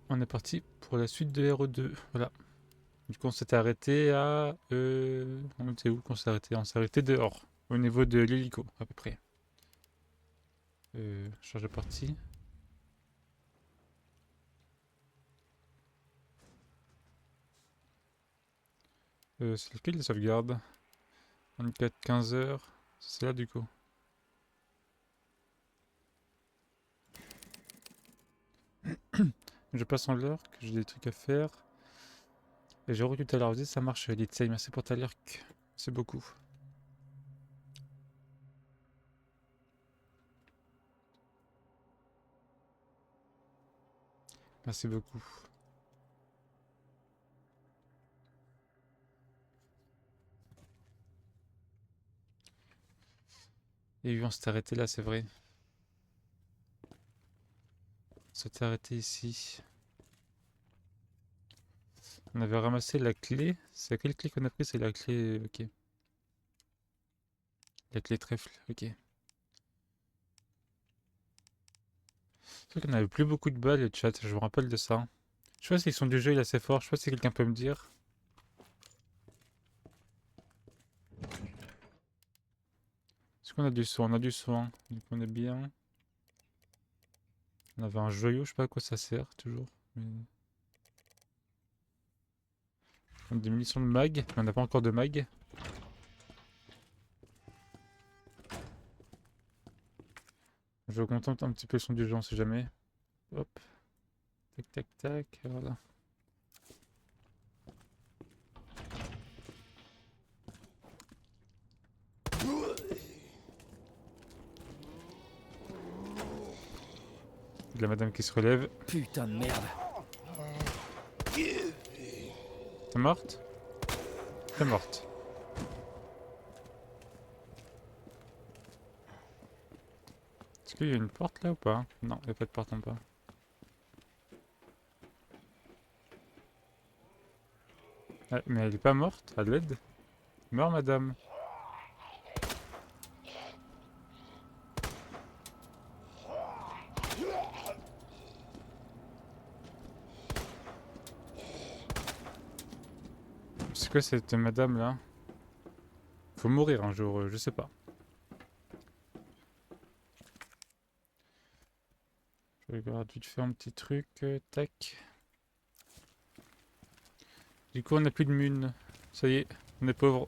On est parti pour la suite de RE2. Voilà. Du coup, on s'était arrêté à... On était où qu'on s'est arrêté? On s'est arrêté dehors, au niveau de l'hélico, à peu près. Change de partie. C'est lequel les sauvegardes? 24, 15 heures. C'est là du coup. Je passe en l'heure, que j'ai des trucs à faire. Et j'ai revu tout à l'heure, ça marche, Litsei. Merci pour ta lurk. C'est beaucoup. Merci beaucoup. Et oui, on s'est arrêté là, c'est vrai. On s'était arrêté ici. On avait ramassé la clé. C'est quelle clé qu'on a pris? C'est la clé... Ok. La clé trèfle, ok. C'est vrai qu'on avait plus beaucoup de balles, le chat, je me rappelle de ça. Je sais pas si le son du jeu il est assez fort, je sais pas si quelqu'un peut me dire. Est-ce qu'on a du son? On a du son, donc on est bien. On avait un joyau, je sais pas à quoi ça sert, toujours. Mais... On a des munitions de mag, mais on n'a pas encore de mag. Je contente un petit peu le son du jeu, on sait jamais. Hop. Tac, tac, tac, voilà. La madame qui se relève. Putain de merde. T'es morte? T'es morte. Est-ce qu'il y a une porte là ou pas? Non, il n'y a pas de porte en bas. Ah, mais elle est pas morte, à l'aide. Meurs madame. C'est quoi cette madame là? Faut mourir un jour, je sais pas. Je regarde vite fait un petit truc, tac. Du coup on a plus de mun. Ça y est, on est pauvre.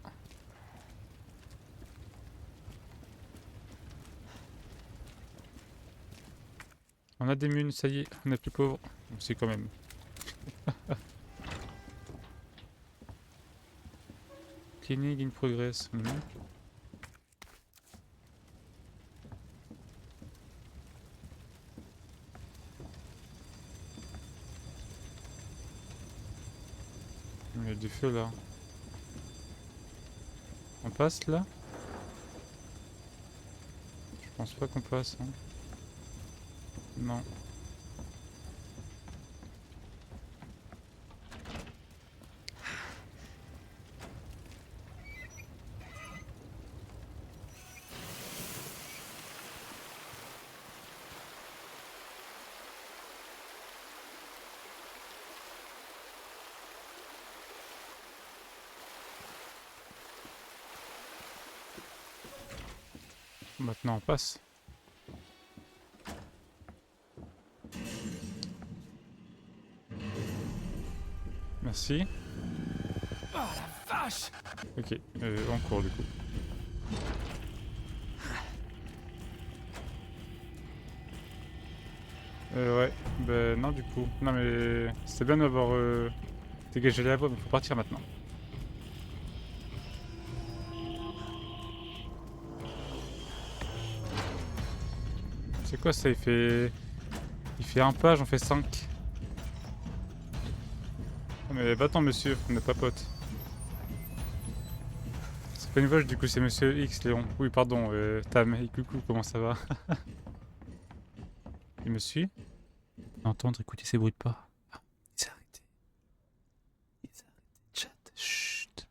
On a des mun, ça y est, on est plus pauvre. Bon, c'est quand même. Cleaning in progress. Il y a du feu là. On passe là? Je pense pas qu'on passe. Hein. Non. Maintenant on passe. Merci. Oh la vache! Ok, on court du coup. Ouais, ben non du coup. Non mais c'était bien d'avoir dégagé la voie, mais faut partir maintenant. C'est quoi ça? Il fait un pas, j'en fais 5. Mais va-t'en monsieur, on n'est pas potes. C'est pas une vache du coup, c'est monsieur X Léon. Oui pardon, Tam. Et coucou, comment ça va? Il me suit? Entendre, écouter ces bruits de pas. Ah, il s'est arrêté. Il s'est arrêté. Chat, chut.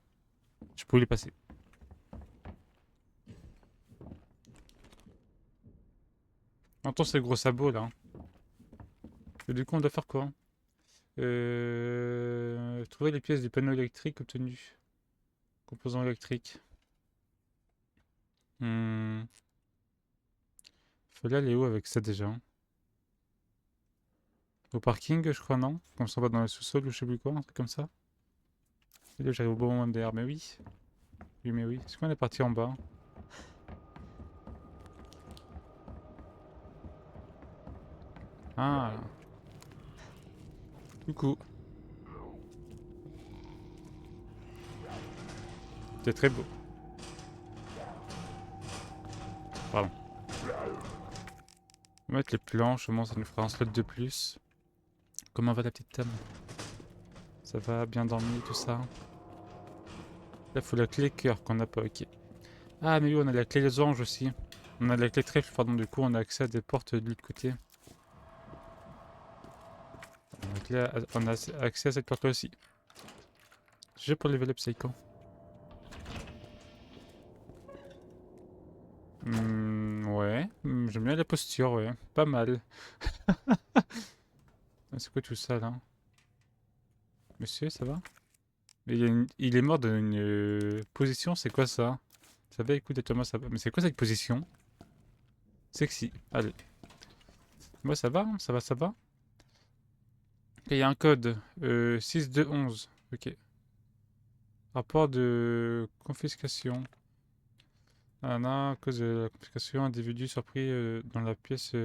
Je pouvais les passer. Entends ces gros sabots là. Hein. Et du coup on doit faire quoi? Trouver les pièces du panneau électrique obtenues. Composants électriques. Fallait aller où avec ça déjà? Au parking, je crois, non? Comme ça, on va dans le sous-sol ou je sais plus quoi, un truc comme ça. Et là, j'arrive au bon moment d'air, mais oui. Oui, mais oui. Est-ce qu'on est parti en bas? Ah, coucou. C'est très beau. Pardon. On va mettre les planches, au moins ça nous fera un slot de plus. Comment va la petite dame? Ça va, bien dormi, tout ça? Là, faut la clé cœur qu'on n'a pas, ok. Ah, mais oui, on a la clé des anges aussi. On a la clé trèfle, pardon, du coup, on a accès à des portes de l'autre côté. On a accès à cette porte-là aussi. J'ai pour level up Psycho. Ouais, j'aime bien la posture, ouais. Pas mal. Ah, c'est quoi tout ça, là? Monsieur, ça va? Mais il est mort dans une position, c'est quoi ça? Ça va, écoute, Thomas, ça va. Mais c'est quoi cette position? Sexy. Allez. Moi, ça va, hein, ça va, ça va. Il y a un code. 6211. Ok. Rapport de confiscation. Ah non, à cause de la confiscation, individu surpris dans la pièce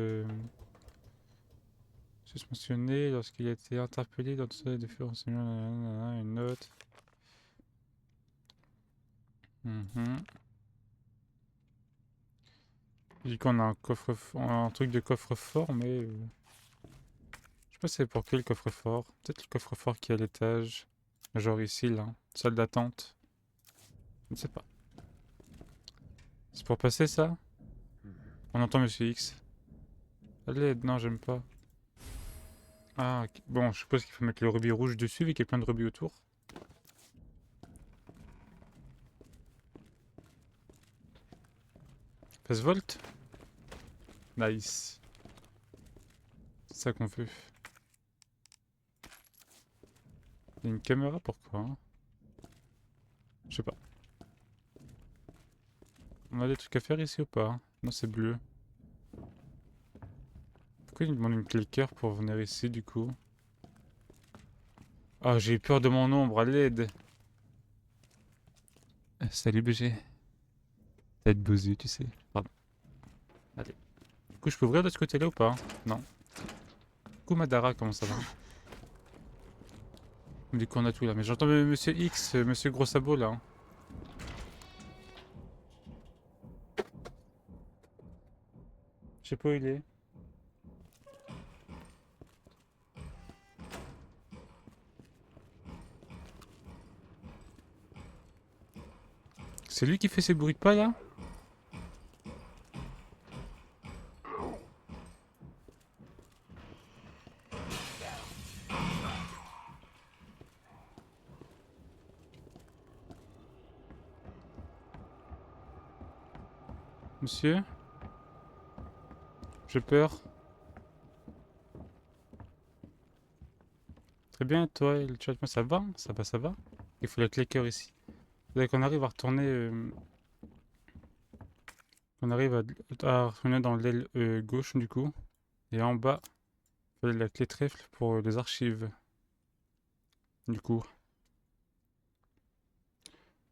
susmentionnée lorsqu'il a été interpellé dans de faits renseignements. Une note. Il dit qu'on a un truc de coffre-fort, mais je sais pas c'est pour quel coffre-fort. Peut-être le coffre-fort qui est à l'étage. Genre ici, là. Salle d'attente. Je ne sais pas. C'est pour passer ça? On entend Monsieur X. Allez, non, j'aime pas. Ah, ok. Bon, je suppose qu'il faut mettre le rubis rouge dessus, vu qu'il y a plein de rubis autour. Fast volt? Nice. C'est ça qu'on veut. Il y a une caméra, pourquoi hein? Je sais pas. On a des trucs à faire ici ou pas? Non, c'est bleu. Pourquoi il me demande une clé cœur pour venir ici, du coup? Ah, j'ai eu peur de mon ombre, à l'aide. Salut BG. Tête bousue, tu sais. Pardon. Allez. Du coup, je peux ouvrir de ce côté-là ou pas? Non. Coucou Madara, comment ça va? Du coup, on a tout là. Mais j'entends Monsieur X, Monsieur Gros Sabot là. Hein. Je sais pas où il est. C'est lui qui fait ces bruits de pas là? Monsieur? J'ai peur. Très bien, et toi, et le chat, moi ça va? Hein ça va, ça va? Il faut la clé cœur ici. Faudrait qu'on arrive à retourner. On arrive à retourner dans l'aile gauche du coup. Et en bas, il fallait la clé trèfle pour les archives. Du coup,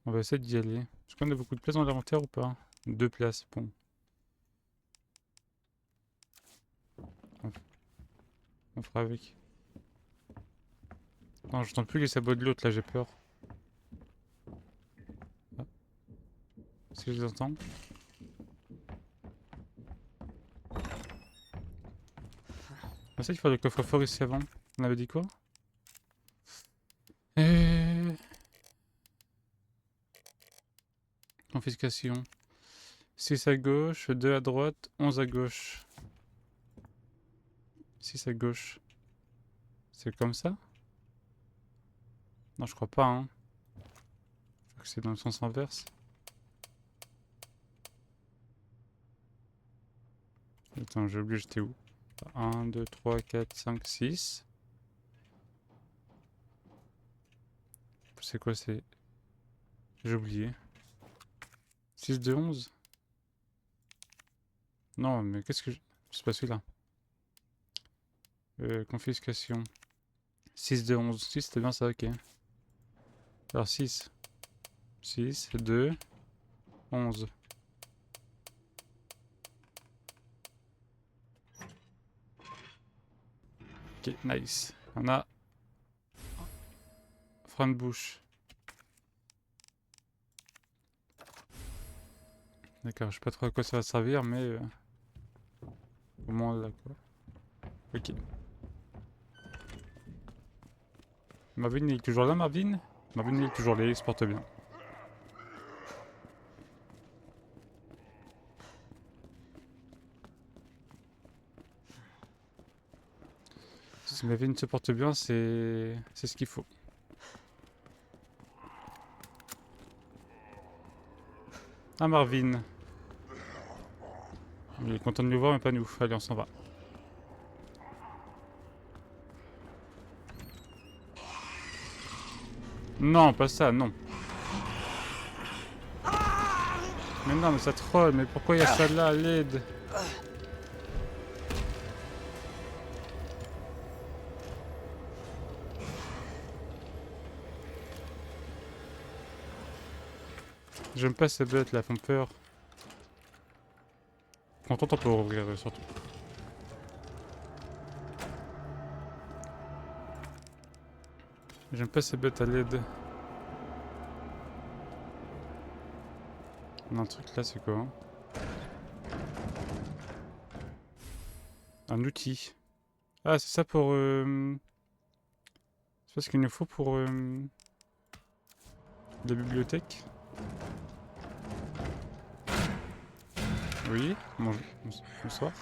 on va essayer d'y aller. Est-ce qu'on a beaucoup de place dans l'inventaire ou pas? 2 places, bon. On fera avec. Non, j'entends plus les sabots de l'autre, là j'ai peur. Ah. Est-ce que je les entends? On essaie de faire le coffre-fort ici avant. On avait dit quoi? Confiscation. 6 à gauche, 2 à droite, 11 à gauche. 6 à gauche. C'est comme ça? Non, je crois pas, hein. Je crois que c'est dans le sens inverse. Attends, j'ai oublié, j'étais où? 1, 2, 3, 4, 5, 6. C'est quoi, c'est... J'ai oublié. 6 de 11. Non, mais qu'est-ce que... C'est pas celui-là. Confiscation. 6 de 11. 6, c'était bien ça, ok. Alors 6. 6, 2, 11. Ok, nice. On a... frein de bouche. D'accord, je sais pas trop à quoi ça va servir, mais... au moins là, quoi. Ok. Marvin, il est toujours là, Marvin? Marvin, il est toujours là, il se porte bien. Si Marvin se porte bien, c'est ce qu'il faut. Ah, Marvin. Il est content de nous voir, mais pas nous. Allez, on s'en va. Non, pas ça, non. Mais non, mais ça troll, mais pourquoi il y a ça là, l'aide? J'aime pas ces bêtes là, elles font peur. Content on peut rouvrir surtout. J'aime pas ces bêtes à l'aide. On a un truc là, c'est quoi hein? Un outil. Ah, c'est ça pour... C'est ce qu'il nous faut pour... la bibliothèque. Oui, bonsoir.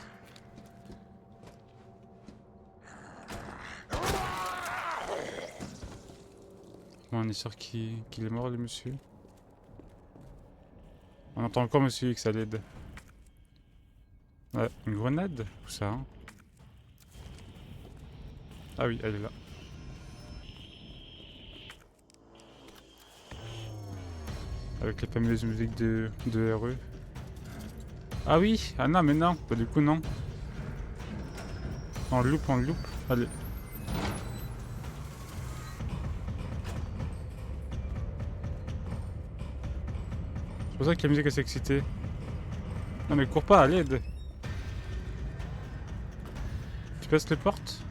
Bon, on est sûr qu'il est mort, le monsieur. On entend encore monsieur X à l'aide. Ouais, une grenade? Où ça hein? Ah oui, elle est là. Avec la fameuse musique de RE. Ah oui! Ah non, mais non! Bah du coup, non. On loupe. Allez. C'est pour ça que la musique elle s'est excitée. Non mais cours pas, à l'aide! Tu passes les portes?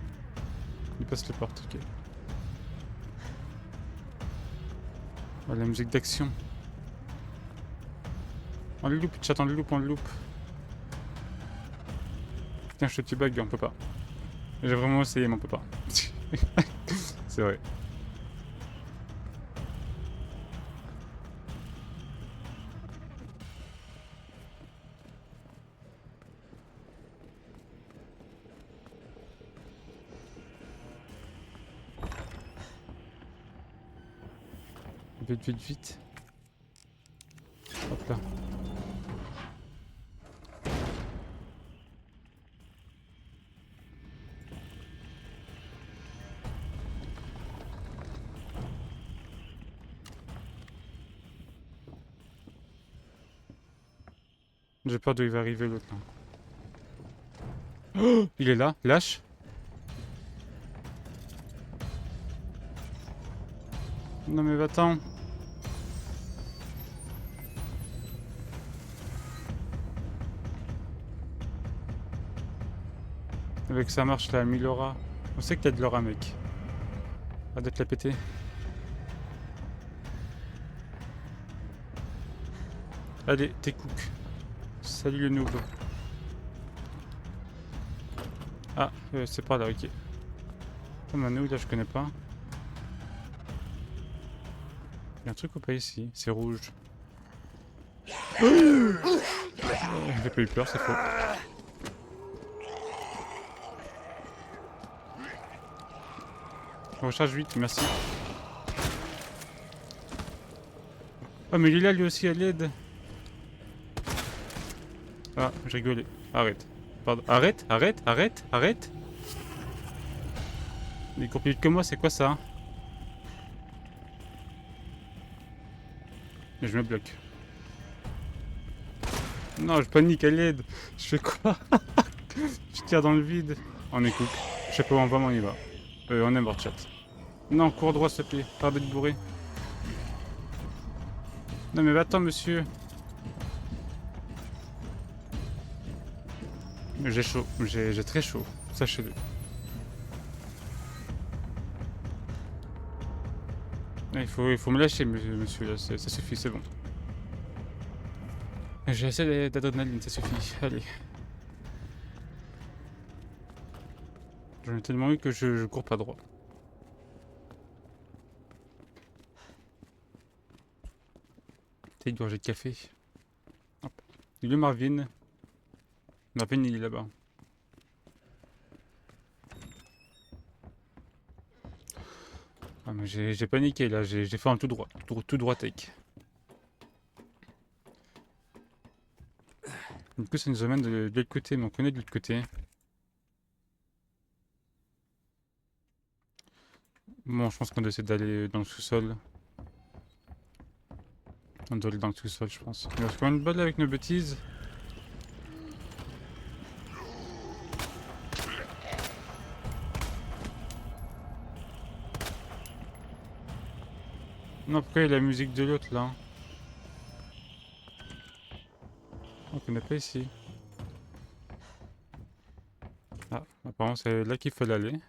Il passe les portes, ok. Oh, la musique d'action. On le loupe, chat, on le loupe. Putain, je te bug, on peut pas. J'ai vraiment essayé, mais on peut pas. C'est vrai. Vite. Hop là. J'ai peur d'où il va arriver l'autre là. Oh, il est là, lâche. Non mais va-t'en. Avec ça marche là, 1000 aura. On sait que t'as de l'aura mec. Arrête de te la péter. Allez, t'es cook. Salut le noob. Ah, c'est par là, ok. Comme un noob là, je connais pas. Il y a un truc ou pas ici? C'est rouge. J'ai pas eu peur, c'est faux. Recharge vite, merci. Oh mais il est là lui aussi à l'aide. Ah, j'ai rigolé. Arrête. Pardon. Arrête. Il court plus vite que moi, c'est quoi ça? Et je me bloque. Non, je panique, à l'aide. Je fais quoi? Je tire dans le vide. On est cook. Je sais pas où on va, mais on y va. On est mort, chat. Non, cours droit, s'il te plaît. Pas d'être bourré. Non, mais attends, monsieur. J'ai chaud. J'ai très chaud. Sachez-le. Il faut me lâcher, monsieur. Là, ça suffit, c'est bon. J'ai assez d'adrénaline, ça suffit. Allez. J'en ai tellement eu que je cours pas droit. T'as une gorgée de café. Hop. Il est où Marvin? Marvin, il est là-bas. Ah, mais j'ai paniqué là, j'ai fait un tout droit. Tout droit take. Du coup, ça nous amène de l'autre côté, mais on connaît de l'autre côté. Bon, je pense qu'on doit essayer d'aller dans le sous-sol. On doit aller dans le sous-sol, je pense. Il reste combien de balles avec nos bêtises? Non, pourquoi il y a la musique de l'autre là? On connaît pas ici. Ah, apparemment c'est là qu'il fallait aller.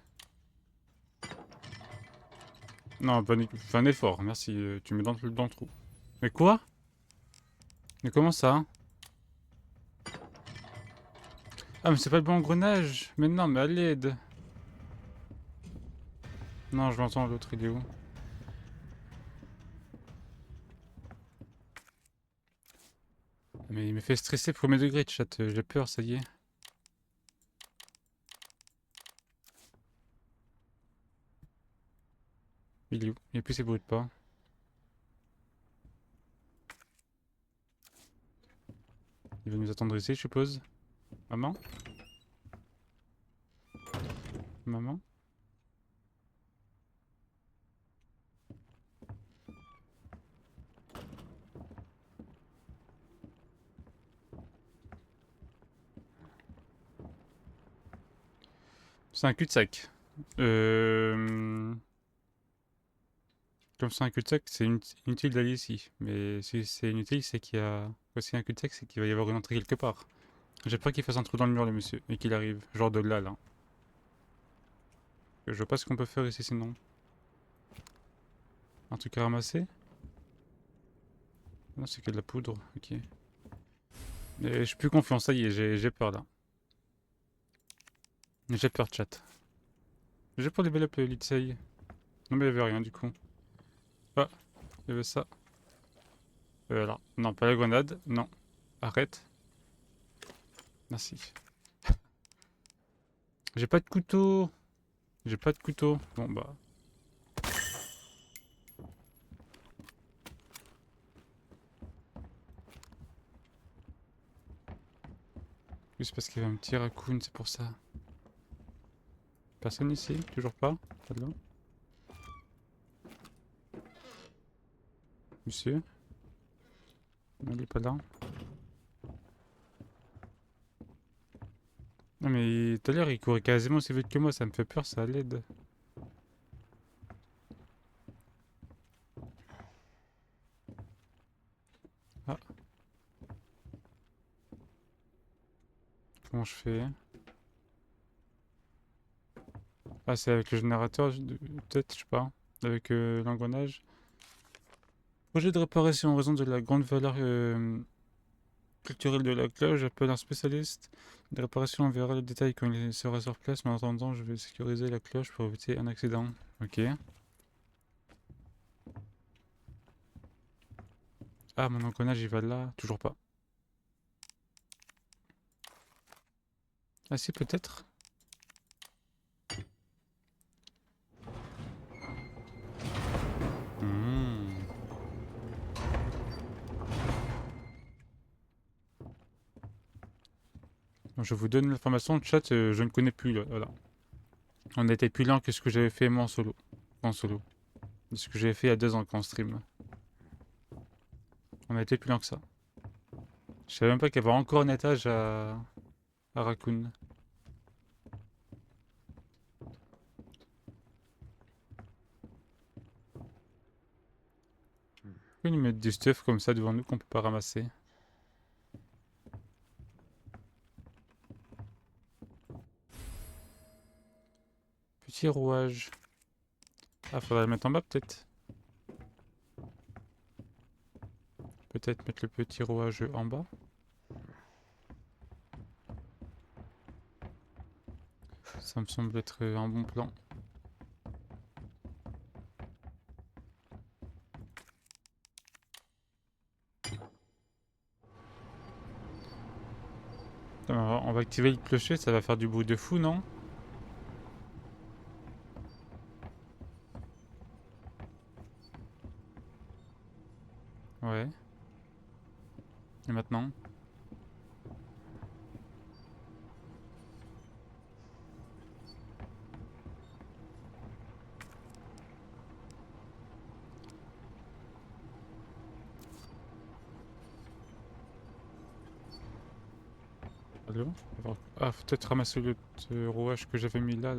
Non, fais un effort, merci, tu mets dans le trou. Mais quoi? Mais comment ça? Ah, mais c'est pas le bon engrenage! Mais non, mais à l'aide! Non, je l'entends, l'autre, il est où? Mais il me fait stresser premier degré, chat, j'ai peur, ça y est. Il est où? Il n'y a plus ces bruits de pas. Il va nous attendre ici, je suppose. Maman? Maman? C'est un cul-de-sac. Comme c'est un cul-de-sac, c'est inutile d'aller ici. Mais si c'est inutile, c'est qu'il y a aussi un cul-de-sac, c'est qu'il va y avoir une entrée quelque part. J'ai peur qu'il fasse un trou dans le mur, le monsieur, et qu'il arrive. Genre de là, là. Je vois pas ce qu'on peut faire ici sinon. Un truc à ramasser? Non, c'est que de la poudre, ok. Mais je suis plus confiant, ça y est, j'ai peur là. J'ai peur, chat. J'ai pas développé l'Itsei. Non, mais il y avait rien du coup. Ah, il y avait ça. Là. Non, pas la grenade. Non. Arrête. Merci. J'ai pas de couteau. J'ai pas de couteau. Bon, bah. Juste parce qu'il y avait un petit raccoon, c'est pour ça. Personne ici? Toujours pas? Pas de là? Monsieur? Non, il est pas là. Non, mais tout à l'heure, il courait quasiment aussi vite que moi, ça me fait peur, ça à l'aide. Ah. Comment je fais? Ah, c'est avec le générateur, peut-être, je sais pas. Avec l'engrenage. Projet de réparation en raison de la grande valeur culturelle de la cloche. J'appelle un spécialiste de réparation. On verra le détail quand il sera sur place. Mais en attendant, je vais sécuriser la cloche pour éviter un accident. Ok. Ah, mon engrenage, il va là. Toujours pas. Ah si, peut-être. Hmm. Bon, je vous donne l'information. Le chat, je ne connais plus. Là, voilà. On était plus lent que ce que j'avais fait moi en solo. En solo. De ce que j'avais fait il y a 2 ans quand on stream. On a été plus loin que ça. Je savais même pas qu'il y avait encore un étage à Raccoon. Pourquoi ils mettent du stuff comme ça devant nous qu'on peut pas ramasser? Petit rouage. Ah, faudrait le mettre en bas peut-être. Peut-être mettre le petit rouage en bas. Ça me semble être un bon plan. Alors, on va activer le clocher, ça va faire du bruit de fou, non? Ouais. Et maintenant? Allô? Ah, faut peut-être ramasser le rouage que j'avais mis là.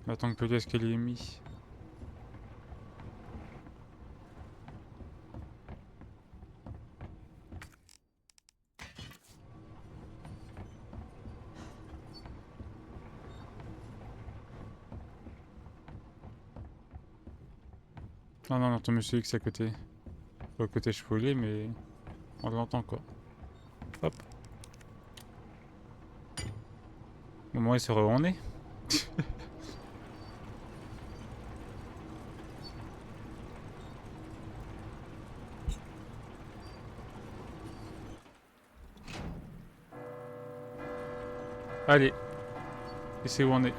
Attends que l'escalier est mis. Ah non, on entend Monsieur X à côté. Pas à côté chefolé, mais on l'entend quoi. Hop. Au moins il saura où on est. Allez. Il sait où on est.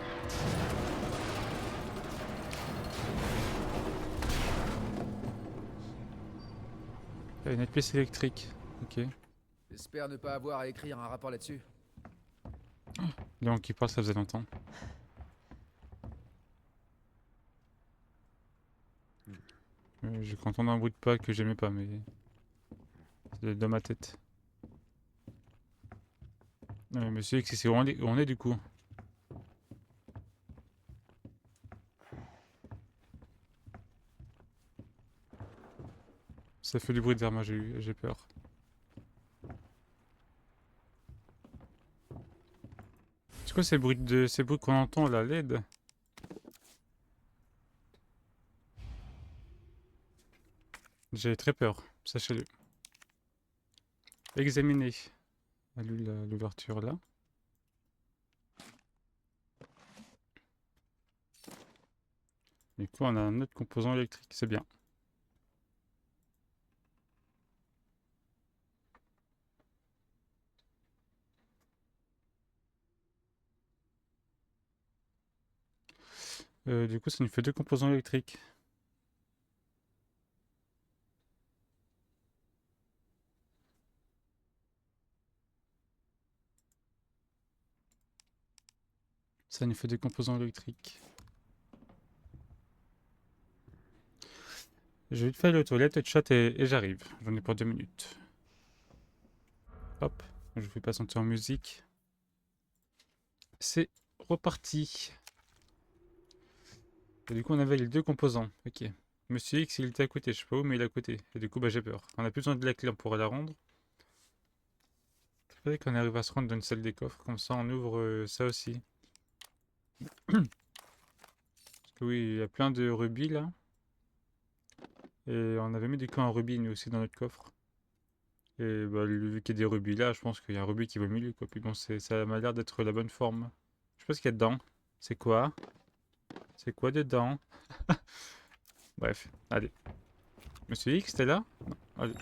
Il y a une pièce électrique. Ok. J'espère ne pas avoir à écrire un rapport là-dessus. Donc qui parle, ça faisait longtemps. J'ai entendu un bruit de pas que j'aimais pas, mais c'est dans ma tête. Monsieur X, c'est où on est du coup. Ça fait du bruit derrière moi, j'ai peur. C'est quoi ces bruits qu'on entend là, LED? J'ai très peur, sachez-le. Examiner. L'ouverture là. Du coup, on a un autre composant électrique, c'est bien. Du coup, ça nous fait deux composants électriques. Ça nous fait deux composants électriques. Je vais te faire les toilettes, chat et j'arrive. J'en ai pour 2 minutes. Hop, je vais patienter en musique. C'est reparti. Et du coup, on avait les deux composants. Ok. Monsieur X, il était à côté. Je sais pas où, mais il est à côté. Et du coup, bah, j'ai peur. On a plus besoin de la clé pour la rendre. Il faudrait qu'on arrive à se rendre dans une salle des coffres. Comme ça, on ouvre ça aussi. Parce que oui, il y a plein de rubis là. Et on avait mis du coup un rubis nous aussi dans notre coffre. Et bah, vu qu'il y a des rubis là, je pense qu'il y a un rubis qui va au milieu quoi. Puis bon, ça m'a l'air d'être la bonne forme. Je sais pas ce qu'il y a dedans. C'est quoi? C'est quoi dedans? Bref, allez. Monsieur X, t'es là? Non, allez.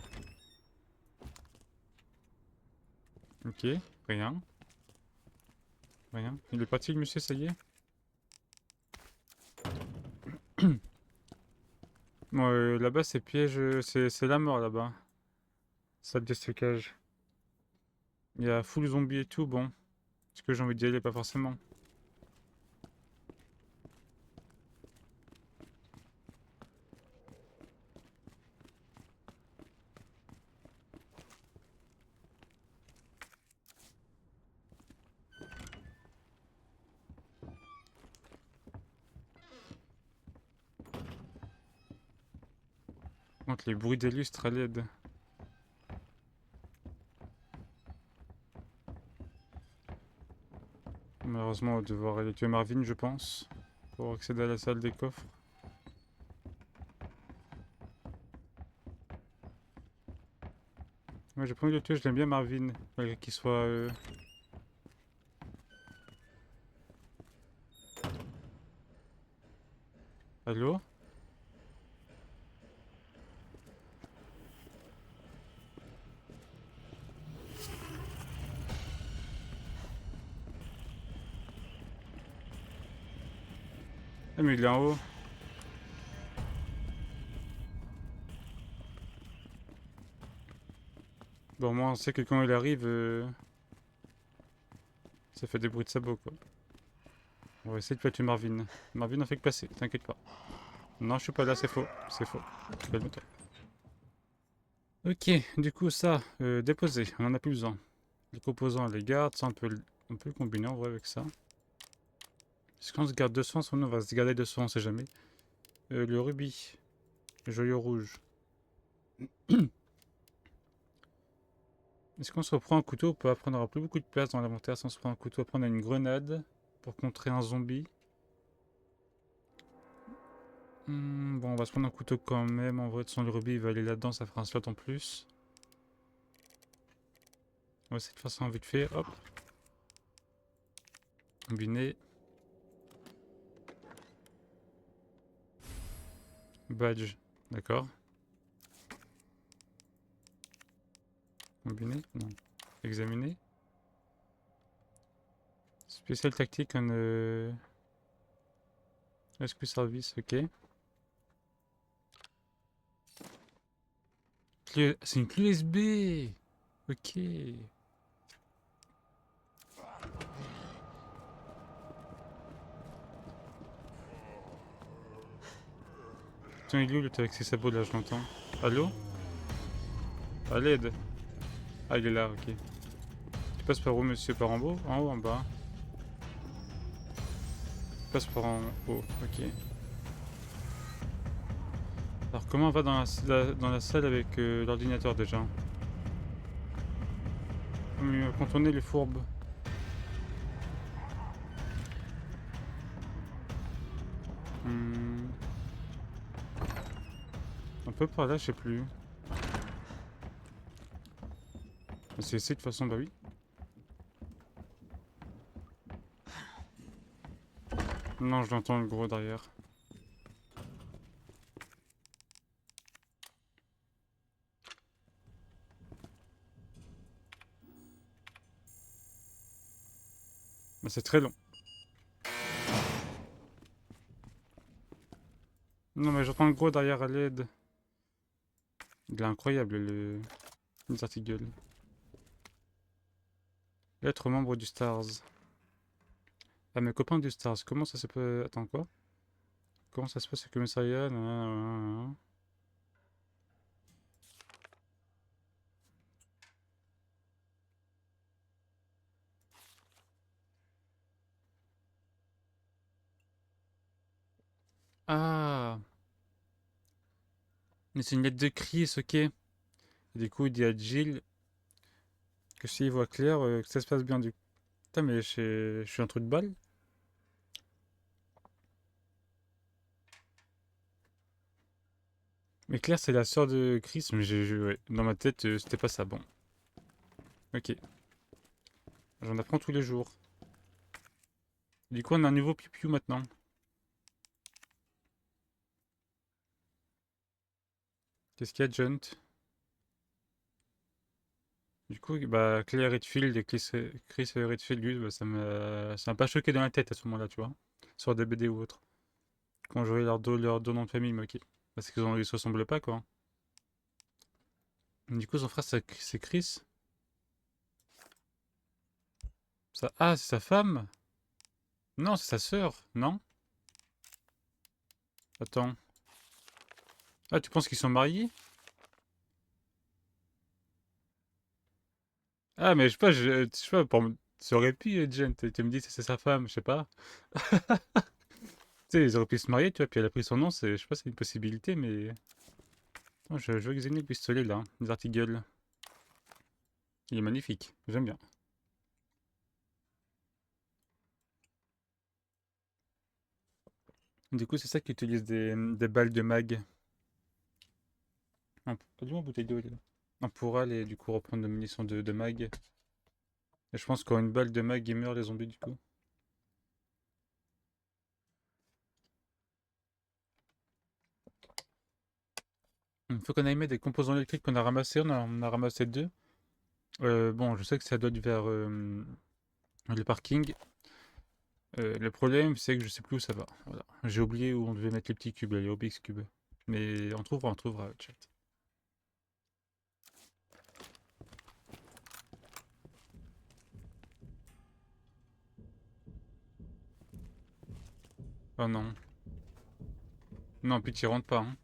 Ok, rien. Rien. Il est parti le monsieur, ça y est? Bon, là-bas c'est piège, c'est la mort là-bas. Salle de stockage. Il y a full zombie et tout, bon. Est-ce que j'ai envie d'y aller? Pas forcément. Contre les bruits des lustres à l'aide. Malheureusement, on va devoir aller tuer Marvin, je pense, pour accéder à la salle des coffres. Ouais, j'ai pas envie de le tuer, je l'aime bien Marvin, malgré qu'il soit... Allô? Ah mais il est en haut. Bon, moi on sait que quand il arrive, ça fait des bruits de sabots quoi. On va essayer de pas tuer Marvin. Marvin en fait que passer, t'inquiète pas. Non, je suis pas là, c'est faux. C'est faux. Calme-toi. Ok, du coup ça, déposé, on en a plus besoin. Les composants, on les garde, ça on peut le combiner en vrai avec ça. Est-ce qu'on se garde 200, sinon on va se garder 200, on sait jamais. Le rubis, le joyau rouge. Est-ce qu'on se reprend un couteau? On peut apprendre, on aura plus beaucoup de place dans l'inventaire si on se prend un couteau. Après on a une grenade pour contrer un zombie. Bon, on va se prendre un couteau quand même. En vrai, de son le rubis il va aller là-dedans, ça fera un slot en plus. On va essayer de faire ça vite fait. Hop. Combiner. Badge. D'accord. Combiner? Non. Examiner. Spécial tactique en rescue service, ok. C'est une clé USB. Ok. Putain, il est où l'autre avec ses sabots là, je l'entends. Allô? À l'aide. Ah, il est là, ok. Tu passes par où, monsieur? Par en haut? En haut, en bas? Tu passes par en haut, ok. Alors, comment on va dans la salle avec l'ordinateur déjà? Contourner les fourbes. Hmm. Un peu par là, je sais plus. C'est ici de toute façon, bah oui. Non, je l'entends le gros derrière. Mais c'est très long. Non, mais j'entends le gros derrière à l'aide. Il est incroyable, le Zartigue. Être membre du Stars. Ah, mes copains du Stars, comment ça se peut... Attends, quoi? Comment ça se passe, le commissariat? Nanana. Ah! Mais c'est une lettre de Chris, ok. Et du coup, il dit à Jill que s'il voit clair, que ça se passe bien du coup. Putain, mais je suis un trou de balle. Mais Claire, c'est la sœur de Chris, mais ouais, dans ma tête, c'était pas ça. Bon, ok. J'en apprends tous les jours. Du coup, on a un nouveau piou maintenant. Qu'est-ce qu'il y a, Junt? Du coup, bah, Claire Redfield et Chris Redfield, lui, bah, ça m'a pas choqué dans la tête à ce moment-là, tu vois. Sur des BD ou autre. Quand je voyais leur deux noms de famille, mais ok. Parce ils se ressemblent pas, quoi. Du coup, son frère, c'est Chris. Ah, c'est sa femme? Non, c'est sa sœur, non? Attends. Ah, tu penses qu'ils sont mariés? Ah, mais je sais pas, je sais pas, ça aurait pu, Jen, tu me dis c'est sa femme, je sais pas. Tu sais, ils auraient pu se marier, tu vois, puis elle a pris son nom, je sais pas, c'est une possibilité, mais... Oh, je veux examiner le pistolet là, les artigles. Il est magnifique, j'aime bien. Du coup, c'est ça qui utilise des balles de mag. Dis-moi bouteille d'eau, elle est là. On pourra aller du coup reprendre nos munitions de mag. Et je pense qu'en une balle de mag, ils meurent les zombies du coup. Il faut qu'on aille mettre des composants électriques qu'on a ramassés. On a ramassé deux. Bon, je sais que ça doit être vers le parking. Le problème, c'est que je sais plus où ça va. Voilà. J'ai oublié où on devait mettre les petits cubes, les Rubik's Cube. Mais on trouvera, chat. Oh non. Non, puis tu rentres pas, hein.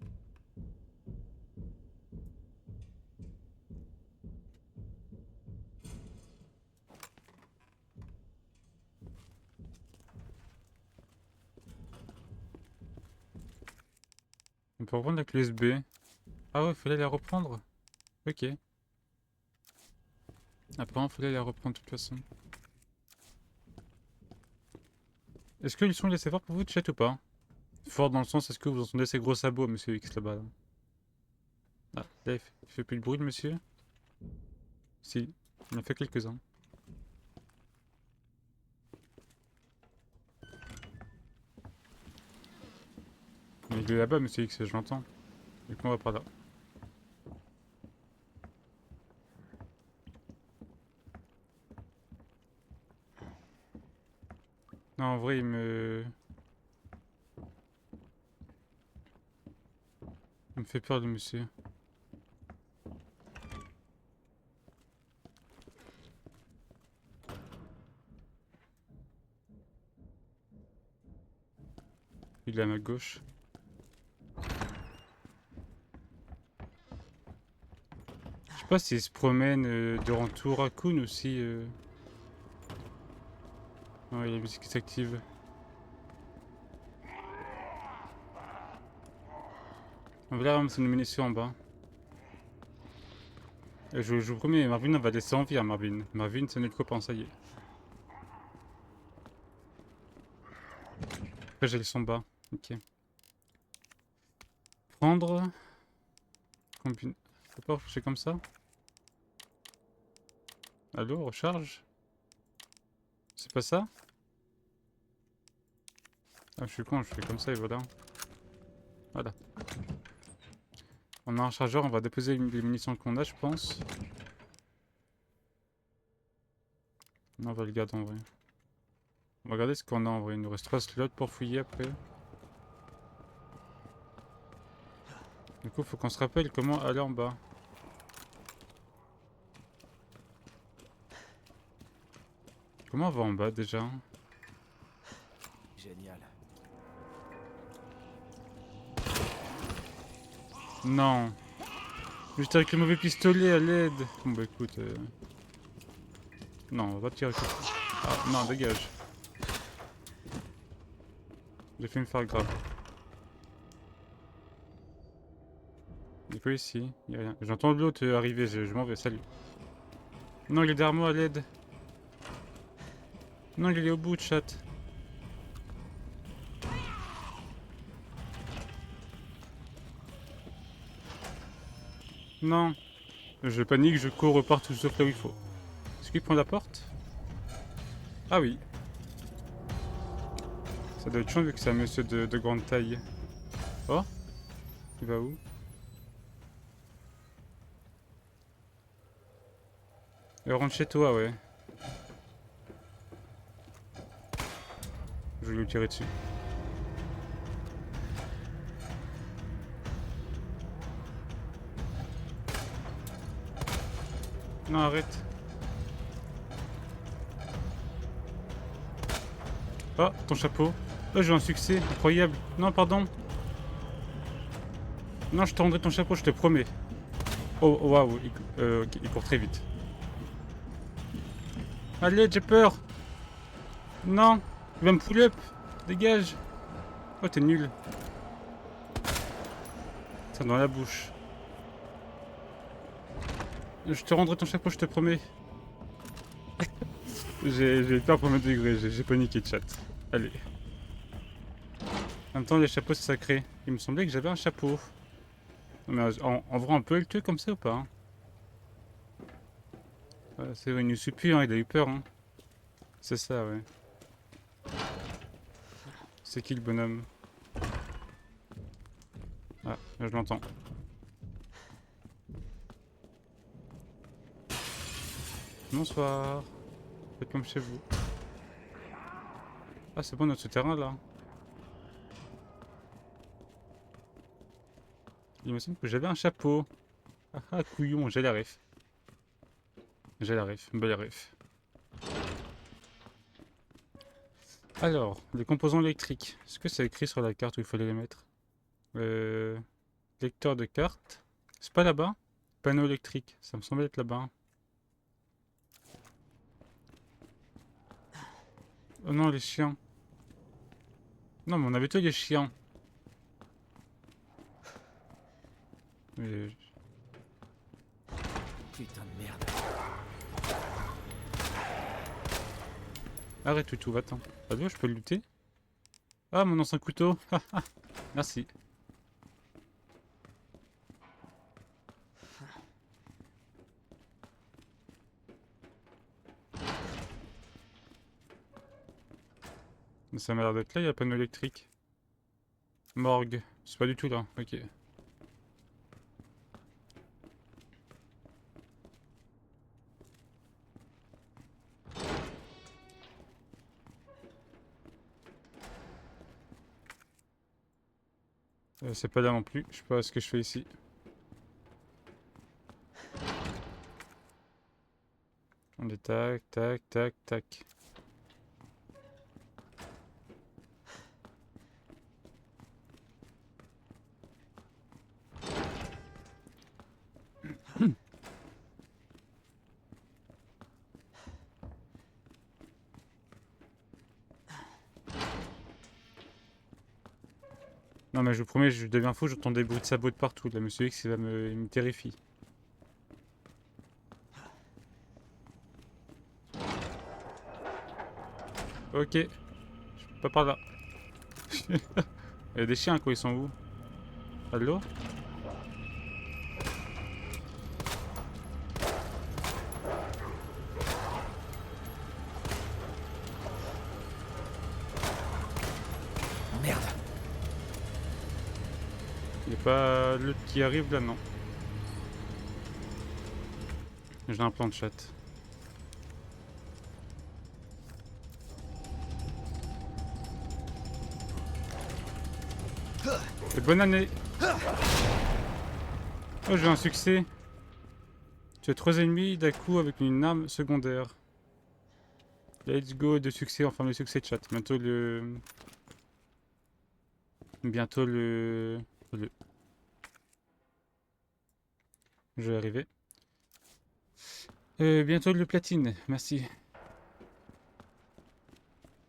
On peut reprendre la clé USB. Ah ouais, fallait la reprendre. Ok. Apparemment, fallait la reprendre de toute façon. Est-ce que le son est assez fort pour vous, chat, ou pas? Fort dans le sens, est-ce que vous entendez ces gros sabots, monsieur X là-bas là? Ah, là, il fait plus de bruit, le monsieur? Si, il en a fait quelques-uns. Mais il est là-bas, monsieur X, je l'entends. Du coup, on va par là. Non, en vrai, il me fait peur, le monsieur. Il est à ma gauche. Je sais pas s'il se promène durant tout Raccoon ou si... Ouais, il y a la musique qui s'active. On va là ramasser une munition en bas. Je vous promets, Marvin, on va laisser en vie à Marvin. Marvin, c'est notre copain, ça y est. Après, j'ai le son bas. Ok. Prendre. Combine. Faut pas recharger comme ça. Allô, recharge. C'est pas ça? Ah, je suis con, je fais comme ça et voilà. Voilà. On a un chargeur, on va déposer les munitions qu'on a, je pense. Non, on va le garder en vrai. On va regarder ce qu'on a en vrai. Il nous reste 3 slots pour fouiller après. Du coup, faut qu'on se rappelle comment aller en bas. Comment on va en bas déjà? Génial. Non. Juste avec le mauvais pistolet à l'aide. Bon bah écoute. Non, on va pas tirer. Ah non, dégage. J'ai fait me faire grave. Il est pas ici, il y a rien. J'entends l'autre arriver, je m'en vais, salut. Non, il est derrière moi à l'aide. Non, il est au bout de chat. Non. Je panique, je cours partout sauf là où il faut. Est-ce qu'il prend la porte? Ah oui. Ça doit être chiant vu que c'est un monsieur de grande taille. Oh? Il va où? Il rentre chez toi, ouais. Je vais lui tirer dessus. Non, arrête. Oh, ton chapeau. Oh, j'ai un succès, incroyable. Non, pardon. Non, je te rendrai ton chapeau, je te promets. Oh, oh, waouh, ok, il court très vite. Allez, j'ai peur. Non, il va me pull up. Dégage. Oh, t'es nul. Ça dans la bouche. Je te rendrai ton chapeau, je te promets. J'ai peur pour mes degrés, j'ai paniqué, chat. Allez. En même temps, les chapeaux, c'est sacré. Il me semblait que j'avais un chapeau. Mais en vrai, on peut le tuer comme ça ou pas hein? C'est vrai, il nous suit plus, hein, il a eu peur. Hein. C'est ça, ouais. C'est qui le bonhomme? Ah, là, je l'entends. Bonsoir. Faites comme chez vous. Ah, c'est bon, notre souterrain, là. Il me semble que j'avais un chapeau. Ah, ah, couillon, j'ai la ref. J'ai la ref, belle ref. Alors, les composants électriques. Est-ce que c'est écrit sur la carte où il fallait les mettre? Euh... Lecteur de carte. C'est pas là-bas? Panneau électrique. Ça me semblait être là-bas. Oh non, les chiens. Non, mais on avait tous les chiens. Mais... Putain de merde. Arrête tout, va-t'en. Allô, je peux le lutter? Ah, mon ancien couteau. Merci. Ça m'a l'air d'être là, il y a panneau électrique. Morgue. C'est pas du tout là, ok. C'est pas là non plus, je sais pas ce que je fais ici. On est tac, tac, tac, tac. Non mais je vous promets, je deviens fou, j'entends des bruits de sabots de partout. Là, Monsieur X, il me terrifie. Ok, je peux pas par là. Il y a des chiens quoi, ils sont où? Allô? Merde. Il y a pas l'autre qui arrive là, non. J'ai un plan de chat. Et bonne année! Oh, j'ai un succès! Tu as 3 ennemis d'un coup avec une arme secondaire. Let's go de succès, enfin le succès de chat. Bientôt le... Bientôt le... Je vais arriver. Bientôt le platine, merci.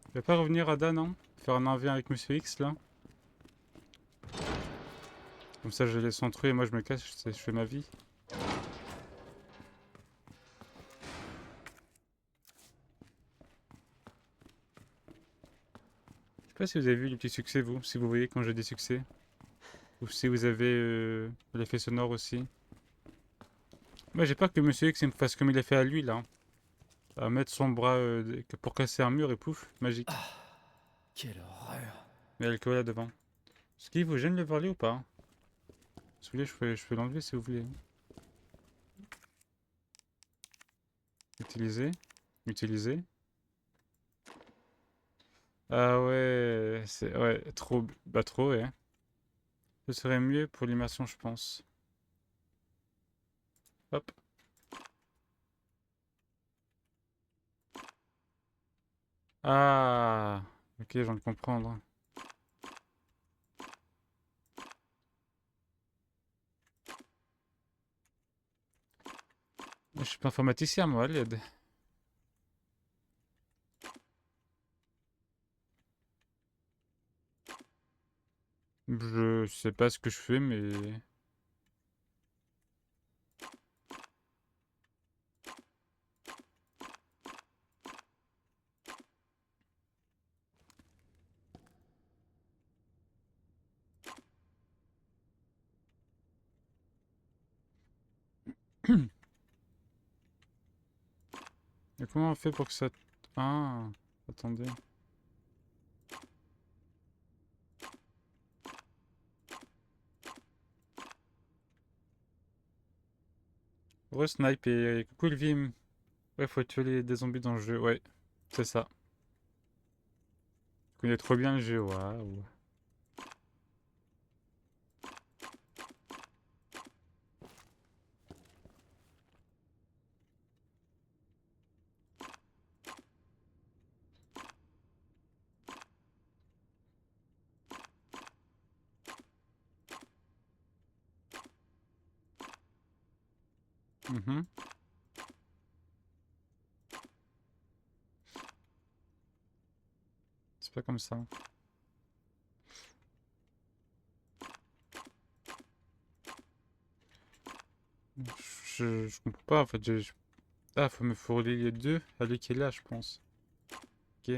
Tu vas pas revenir à Dan, non? Faire un 1v1 avec Monsieur X là? Comme ça je laisse entrer et moi je me casse, je fais ma vie. Je sais pas si vous avez vu les petits succès vous, si vous voyez quand j'ai des succès. Ou si vous avez l'effet sonore aussi. Moi j'ai peur que Monsieur X il me fasse comme il a fait à lui là. À mettre son bras pour casser un mur et pouf, magique. Quelle horreur. Mais l'alcool là devant. Est-ce qu'il vous gêne le varlet ou pas? Si vous voulez, je peux l'enlever si vous voulez. Utiliser. Utiliser. Ah ouais, c'est ouais, trop bah trop ouais. Ce serait mieux pour l'immersion, je pense. Hop. Ah, ok, je viens de comprendre. Je suis pas informaticien, moi, à l'aide. Je sais pas ce que je fais, mais... Et comment on fait pour que ça... Ah, attendez. Re-snipe et coucou le Vim. Ouais, faut tuer des zombies dans le jeu, ouais. C'est ça. Je connais trop bien le jeu, waouh. Mhm. C'est pas comme ça. Je comprends pas en fait. Ah, faut relier les deux à lui qui est là, je pense. Ok.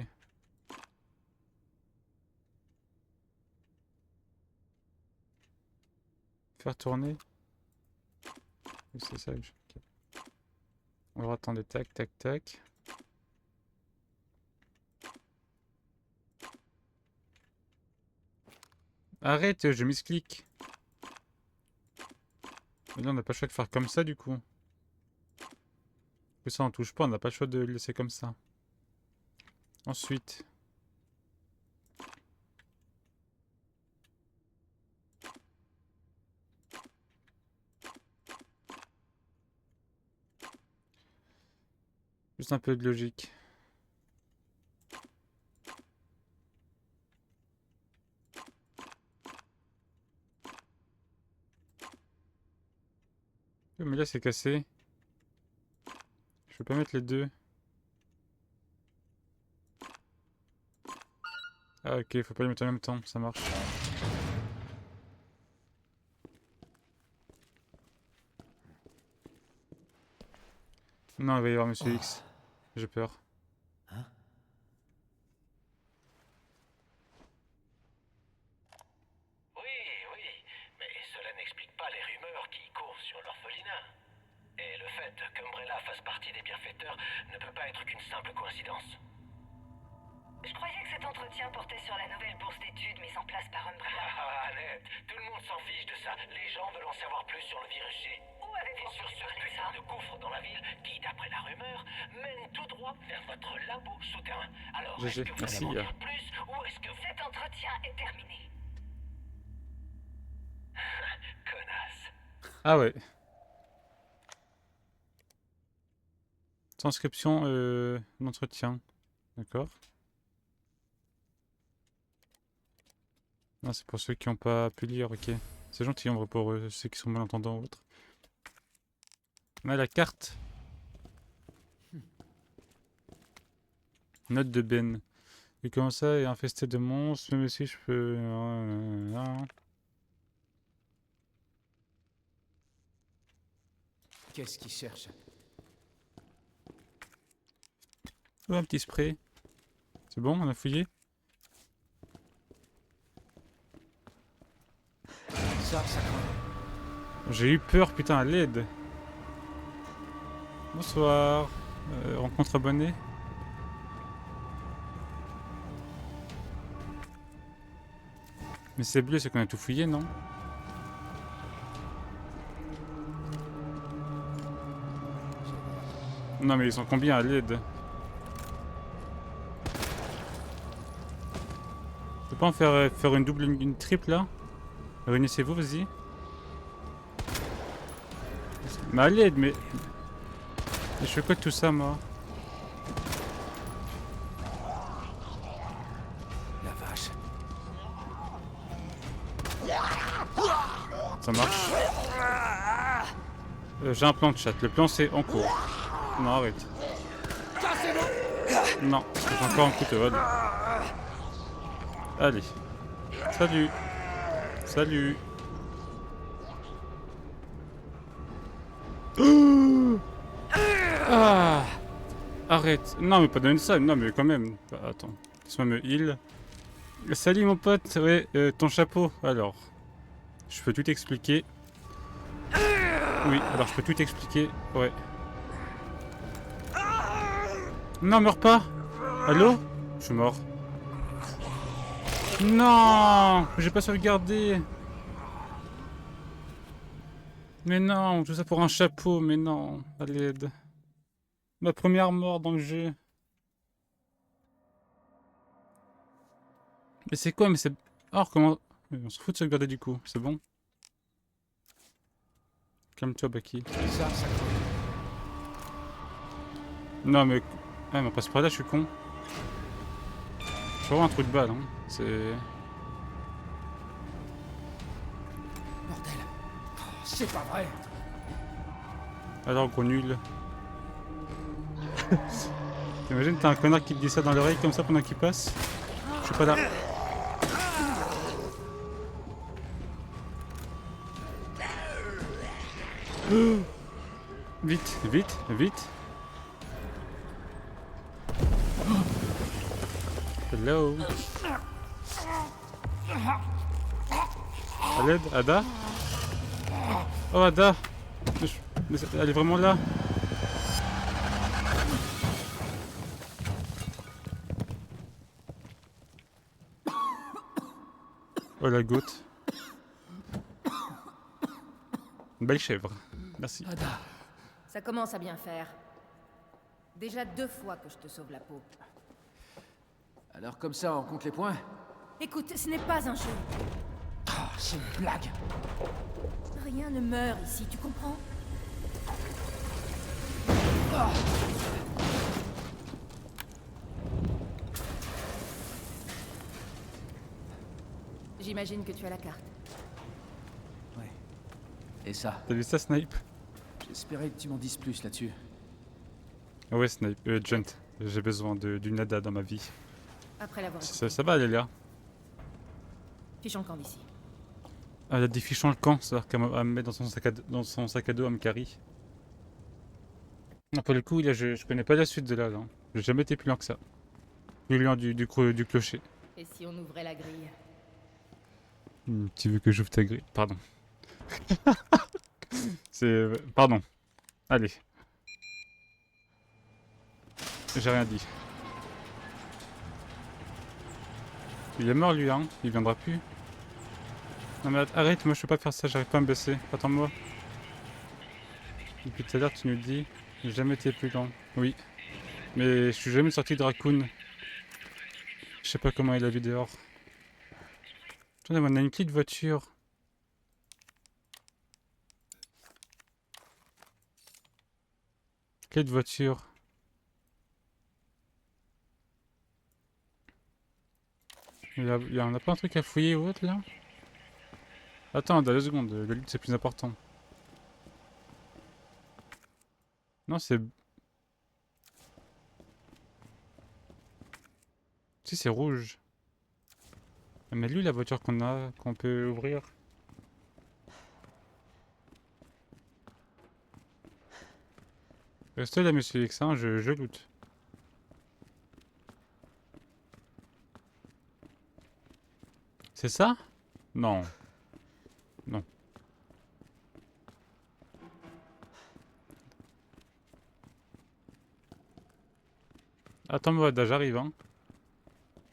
Faire tourner. Oui, c'est ça. Ok. On va attendre. Tac, tac, tac. Arrête, je misclick. Mais là, on n'a pas le choix de faire comme ça du coup. Que ça, on touche pas, on n'a pas le choix de le laisser comme ça. Ensuite. Juste un peu de logique. Oui, mais là, c'est cassé. Je peux pas mettre les deux. Ah, ok, faut pas les mettre en même temps, ça marche. Non, il va y avoir Monsieur X. J'ai peur. Hein? Oui, oui, mais cela n'explique pas les rumeurs qui courent sur l'orphelinat. Et le fait qu'Umbrella fasse partie des bienfaiteurs ne peut pas être qu'une simple coïncidence. Je croyais que cet entretien portait sur la nouvelle bourse d'études mise en place par Umbrella. Ah, Annette, tout le monde s'en fiche de ça. Les gens veulent en savoir plus sur le virus G. Où avez-vous Et sur entendu ce parler de putain ça? de gouffre dans la ville qui, d'après la rumeur, mène tout droit vers votre labo souterrain. Alors, est-ce GG, que vous merci, allez m'en gars. dire plus ou est-ce que... Cet entretien est terminé. Connasse. Ah ouais. Transcription d'entretien. D'accord. Non, c'est pour ceux qui n'ont pas pu lire, ok. C'est gentil, en vrai, pour ceux qui sont malentendants ou autres. On a la carte. Note de Ben. Et comment ça est infesté de monstres, même si je peux... Qu'est-ce qu'il cherche? Oh, un petit spray. C'est bon, on a fouillé? Ça craint. J'ai eu peur, putain, à l'aide. Bonsoir. Rencontre abonnée. Mais c'est bleu, c'est qu'on a tout fouillé, non? Non, mais ils sont combien à l'aide? Je peux pas en faire une double, une triple là? Réunissez-vous, vas-y. Mais à l'aide, mais je fais quoi de tout ça, moi? La vache. Ça marche. J'ai un plan de chat. Le plan, c'est en cours. Non, arrête. Non, j'ai encore un couteau. Allez. Allez. Salut. Salut. Ah. Arrête. Non, mais pas donner ça. Non, mais quand même. Bah, attends. Laisse-moi me heal. Salut, mon pote. Ouais, ton chapeau. Alors. Je peux tout expliquer. Oui, alors je peux tout t'expliquer. Ouais. Non, meurs pas. Allô? Je suis mort. Non, j'ai pas sauvegardé. Mais non, tout ça pour un chapeau, mais non, à l'aide. Ma première mort dans le jeu. Mais c'est quoi? Mais c'est... Alors comment... On se fout de sauvegarder du coup, c'est bon? Calme-toi, Baki. Bizarre, ça craint. Non mais... Ah, mais on passe par là, je suis con. C'est vraiment un trou de balle, hein. C'est... Bordel. Oh, c'est pas vrai. Alors, gros nul. T'imagines, t'as un connard qui te dit ça dans l'oreille comme ça pendant qu'il passe? Je suis pas là. Vite, vite, vite. Hello. À l'aide, Ada? Oh, Ada! Mais elle est vraiment là? Oh, la goutte. Une belle chèvre. Merci. Ada. Ça commence à bien faire. Déjà 2 fois que je te sauve la peau. Alors comme ça, on compte les points? Écoute, ce n'est pas un jeu. Oh, c'est une blague. Rien ne meurt ici, tu comprends? J'imagine que tu as la carte. Ouais. Et ça? T'as vu ça, Snipe? J'espérais que tu m'en dises plus là-dessus. Ouais, Snipe. Gent. J'ai besoin d'une Ada dans ma vie. Après l'avoir Ça va, elle est là. fichons le camp d'ici. Elle a des fichons le camp, c'est-à-dire qu'elle me met dans son sac à dos, elle me carie. Pour le coup, là, je connais pas la suite de là. J'ai jamais été plus loin que ça. Plus loin du clocher. Et si on ouvrait la grille? Tu veux que j'ouvre ta grille? Pardon. C'est... Pardon. Allez. J'ai rien dit. Il est mort lui, hein. Il viendra plus. Non mais arrête, moi je peux pas faire ça, j'arrive pas à me baisser. Attends-moi. Depuis tout à l'heure tu nous dis, j'ai jamais été plus lent. Oui. Mais je suis jamais sorti de Raccoon. Je sais pas comment il a vu dehors. Attendez, on a une clé de voiture. Clé de voiture. On a pas un truc à fouiller ou autre là? Attends, dans 2 secondes, le loot c'est plus important. Non, c'est... Si, c'est rouge. Mais lui, la voiture qu'on peut ouvrir. Restez là, monsieur X, hein, je loot. C'est ça? Non. Non. Attends-moi, Ada, j'arrive, hein.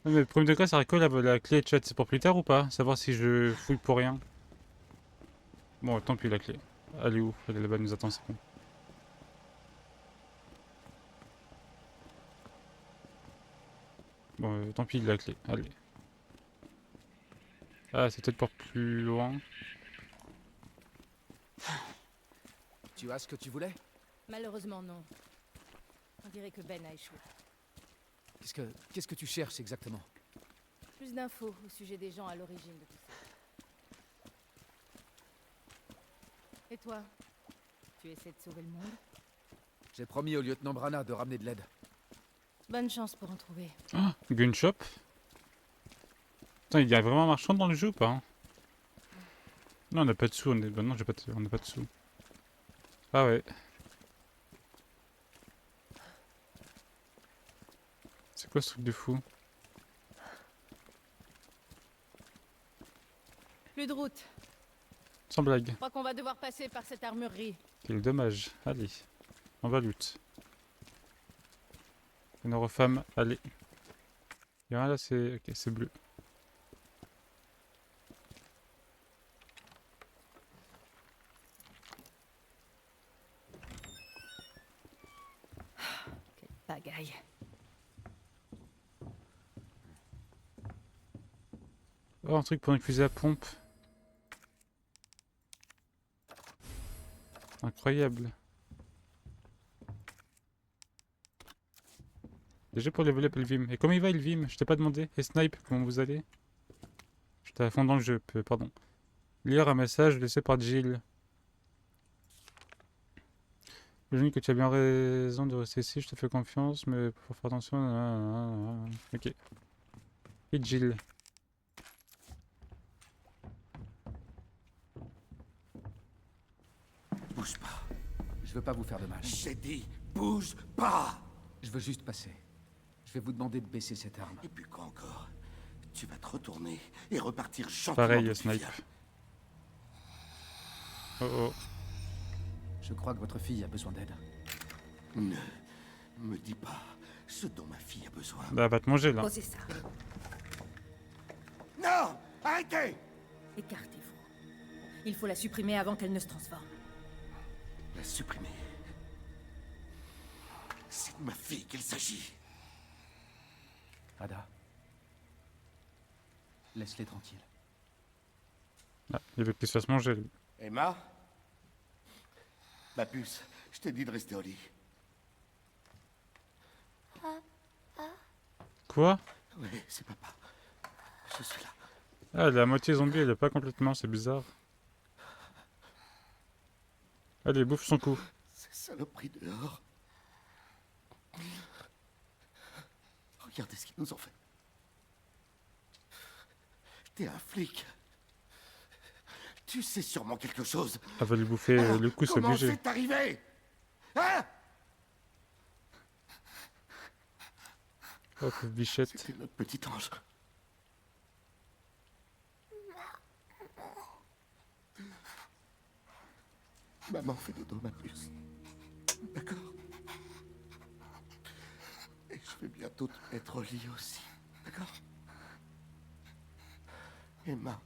Non, mais le premier de cas, ça quoi la clé de chat? C'est pour plus tard ou pas? Savoir si je fouille pour rien. Bon, tant pis, la clé. Elle est où? Elle est là-bas, elle nous attend, c'est bon. Bon, tant pis, la clé. Allez. Ah, c'est peut-être pour plus loin. Tu as ce que tu voulais? Malheureusement non. On dirait que Ben a échoué. Qu'est-ce que tu cherches exactement? Plus d'infos au sujet des gens à l'origine de tout ça. Et toi? Tu essaies de sauver le monde? J'ai promis au lieutenant Brana de ramener de l'aide. Bonne chance pour en trouver. Ah, gun shop. Attends, il y a vraiment un marchand dans le jeu ou pas? Non, on n'a pas de sous. Bah non, on n'a pas de sous. Ah ouais. C'est quoi ce truc de fou? Plus de route. Sans blague. Je crois qu'on va devoir passer par cette armurerie. Quel dommage. Allez, on va loot. Une femme, allez. Il y a rien là, c'est... Ok, c'est bleu. Quelle pagaille. Oh, un truc pour une fusée à pompe. Incroyable. Déjà pour level up Elvim. Et comment il va Elvim? Je t'ai pas demandé. Et Snipe, comment vous allez? J'étais à fond dans le jeu, pardon. Lire un message laissé par Jill. J'imagine que tu as bien raison de rester ici, je te fais confiance, mais faut faire attention. Ok. Et Jill. Bouge pas. Je veux pas vous faire de mal. J'ai dit, bouge pas! Je veux juste passer. Je vais vous demander de baisser cette arme. Et puis quoi encore? Tu vas te retourner et repartir gentiment. Pareil, d'où tu Snipe. viens. Oh oh. Je crois que votre fille a besoin d'aide. Ne me dis pas ce dont ma fille a besoin. Bah, va te manger là. Posez ça. Non! Arrêtez! Écartez-vous. Il faut la supprimer avant qu'elle ne se transforme. La supprimer. C'est de ma fille qu'il s'agit. Ada. Laisse-les tranquilles. Ah, il veut qu'il se fasse manger lui. Emma? Ma puce, je t'ai dit de rester au lit. Quoi? Oui, c'est papa. Je suis là. Ah, elle est à moitié zombie, elle est pas complètement, c'est bizarre. Allez, bouffe son cou. Ces saloperies dehors. Regardez ce qu'ils nous ont fait. T'es un flic. Tu sais sûrement quelque chose. Elle va lui bouffer Alors, le cou, c'est comment obligé. c'est arrivé? Hein? Oh, pauvre bichette. C'était notre petit ange. Maman fait dodo, ma puce. D'accord? Et je vais bientôt te mettre au lit aussi. D'accord? Emma.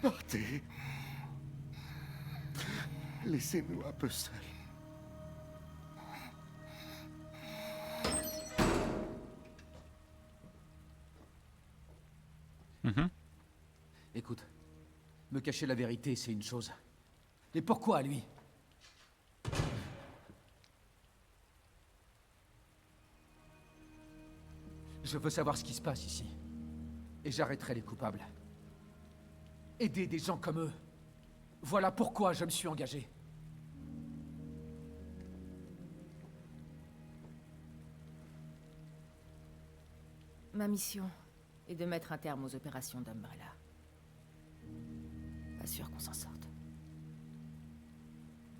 Partez. Laissez-nous un peu seuls. Mhm. Écoute, me cacher la vérité, c'est une chose. Mais pourquoi lui? Je veux savoir ce qui se passe ici. Et j'arrêterai les coupables. Aider des gens comme eux. Voilà pourquoi je me suis engagé. Ma mission est de mettre un terme aux opérations d'Umbrella. Pas sûr qu'on s'en sorte.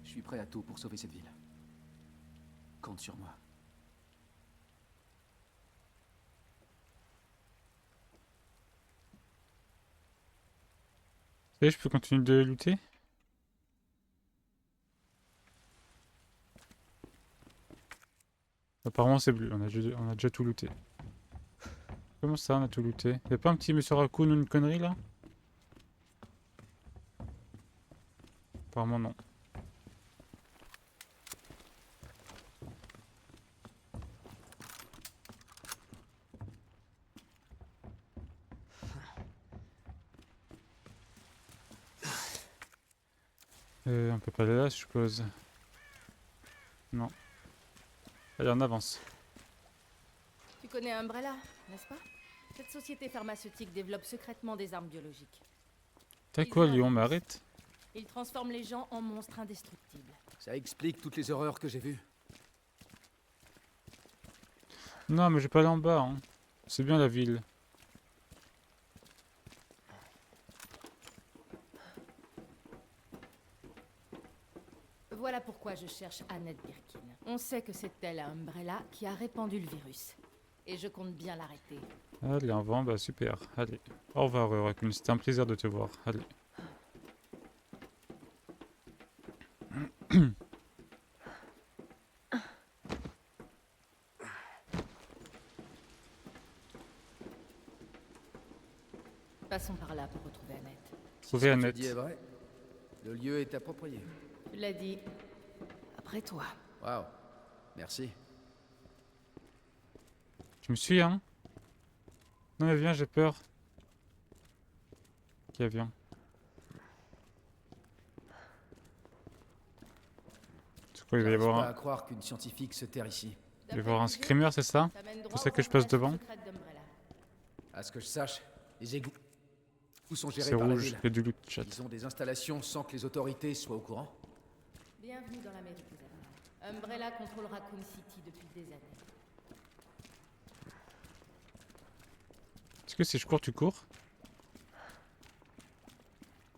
Je suis prêt à tout pour sauver cette ville. Compte sur moi. Et je peux continuer de looter? Apparemment c'est bleu, on a déjà tout looté. Comment ça on a tout looté? Y'a pas un petit monsieur Raccoon ou une connerie là? Apparemment non. On peut pas aller là, je suppose. Non. Allez, on avance. Tu connais Umbrella, n'est-ce pas? Cette société pharmaceutique développe secrètement des armes biologiques. T'as quoi, Lyon? Mais arrête. Ils transforment les gens en monstres indestructibles. Ça explique toutes les horreurs que j'ai vues. Non, mais je vais pas aller en bas. Hein. C'est bien la ville. je cherche Annette Birkin. On sait que c'est elle à Umbrella qui a répandu le virus. Et je compte bien l'arrêter. Allez, un vent, bah super. Allez. Au revoir, Raccoon. C'était un plaisir de te voir. Allez. Passons par là pour retrouver Annette. Trouver Ce que Annette. tu dis est vrai. Le lieu est approprié. Tu l'as dit. Après toi. Waouh. Merci. Tu me suis, hein? Non, mais viens, j'ai peur. Ok, viens. C'est quoi, il va y J'arrive avoir pas à un... croire qu'une scientifique se terre ici. Il va y avoir un screamer, c'est ça? Pour ça que je passe devant? À ce que je sache, les égouts sont gérés C'est par la rouge, ville. il y a du loot chat. Ils ont des installations sans que les autorités soient au courant. Bienvenue dans l'Amérique des Allemands. Umbrella contrôle Raccoon City depuis des années. Est-ce que si je cours, tu cours?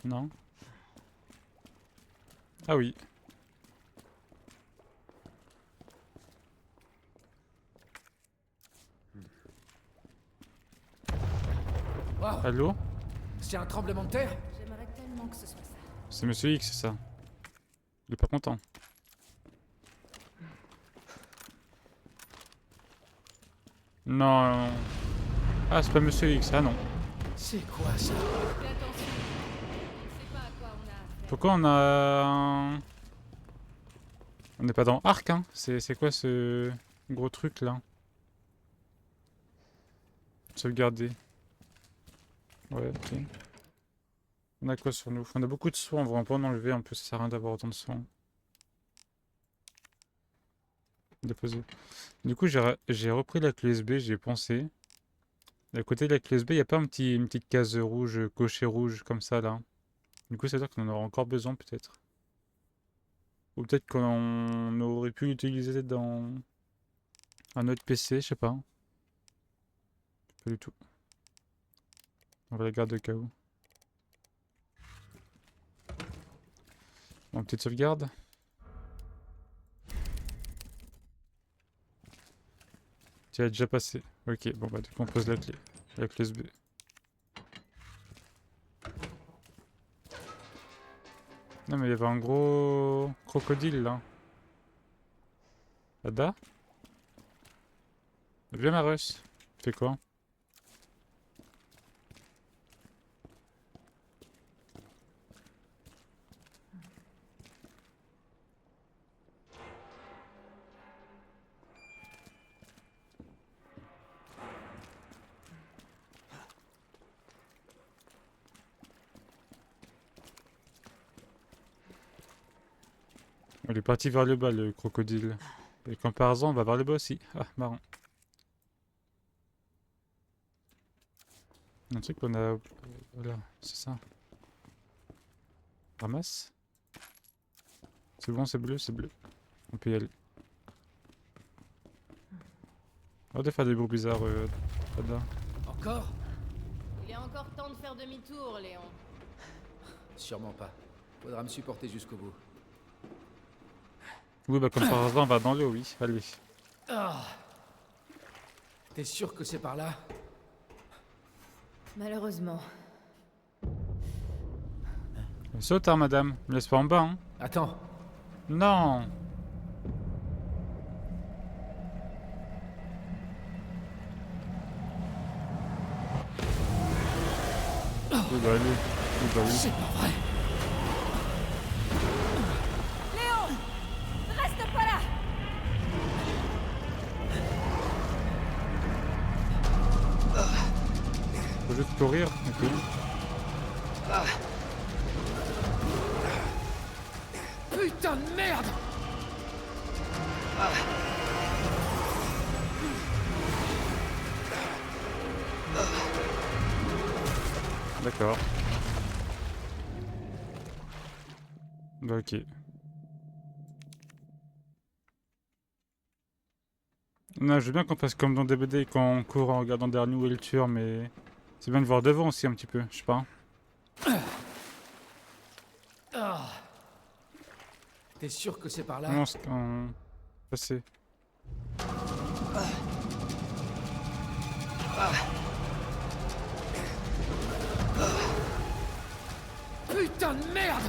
Non. Ah oui. Waouh. Allô? C'est un tremblement de terre? J'aimerais tellement que ce soit ça. C'est Monsieur X, c'est ça. Il est pas content. Non. Ah, c'est pas Monsieur X, ah non. C'est quoi ça? Fais attention. On ne sait pas à quoi on a affaire. Pourquoi on a... On n'est pas dans Arc, hein? C'est quoi ce gros truc là? Sauvegarder. Ouais, ok. On a quoi sur nous? On a beaucoup de soins, on va pas en enlever un peu, ça sert à rien d'avoir autant de soins. Déposer. Du coup, j'ai repris la clé USB, j'y ai pensé. Et à côté de la clé USB, il n'y a pas une petite case rouge, cochée rouge, comme ça, là. Du coup, ça veut dire qu'on en aura encore besoin, peut-être. Ou peut-être qu'on aurait pu l'utiliser dans un autre PC, je sais pas. Pas du tout. On va la garder au cas où. Bon, petite sauvegarde. Tu as déjà passé. Ok, bon bah du coup on pose la clé. La clé USB. Non mais il y avait un gros crocodile là. Ada? Viens Marus. Tu fais quoi? Il est parti vers le bas le crocodile. Et comme par hasard on va vers le bas aussi. Ah marrant. Un truc qu'on a... Voilà, c'est ça. Ramasse. C'est bon, c'est bleu, c'est bleu. On peut y aller. On va faire des bruits bizarres, Ada. Encore? Il est encore temps de faire demi-tour, Léon. Sûrement pas. Faudra me supporter jusqu'au bout. Oui, bah comme par hasard on va dans l'eau, oui. Allez. Ah. T'es sûr que c'est par là? Malheureusement. Saute, hein, madame. Me laisse pas en bas, hein. Attends. Non. Oui, bah allez. Oui, bah oui. C'est pas vrai. Léon! Reste pas là! Faut juste courir, ok. Putain de merde! D'accord. Bah ok. Non, je veux bien qu'on fasse comme dans DBD quand on court en regardant derrière nous et le tueur, mais c'est bien de voir devant aussi un petit peu, je sais pas. T'es sûr que c'est par là? Comment on passer? Putain de merde!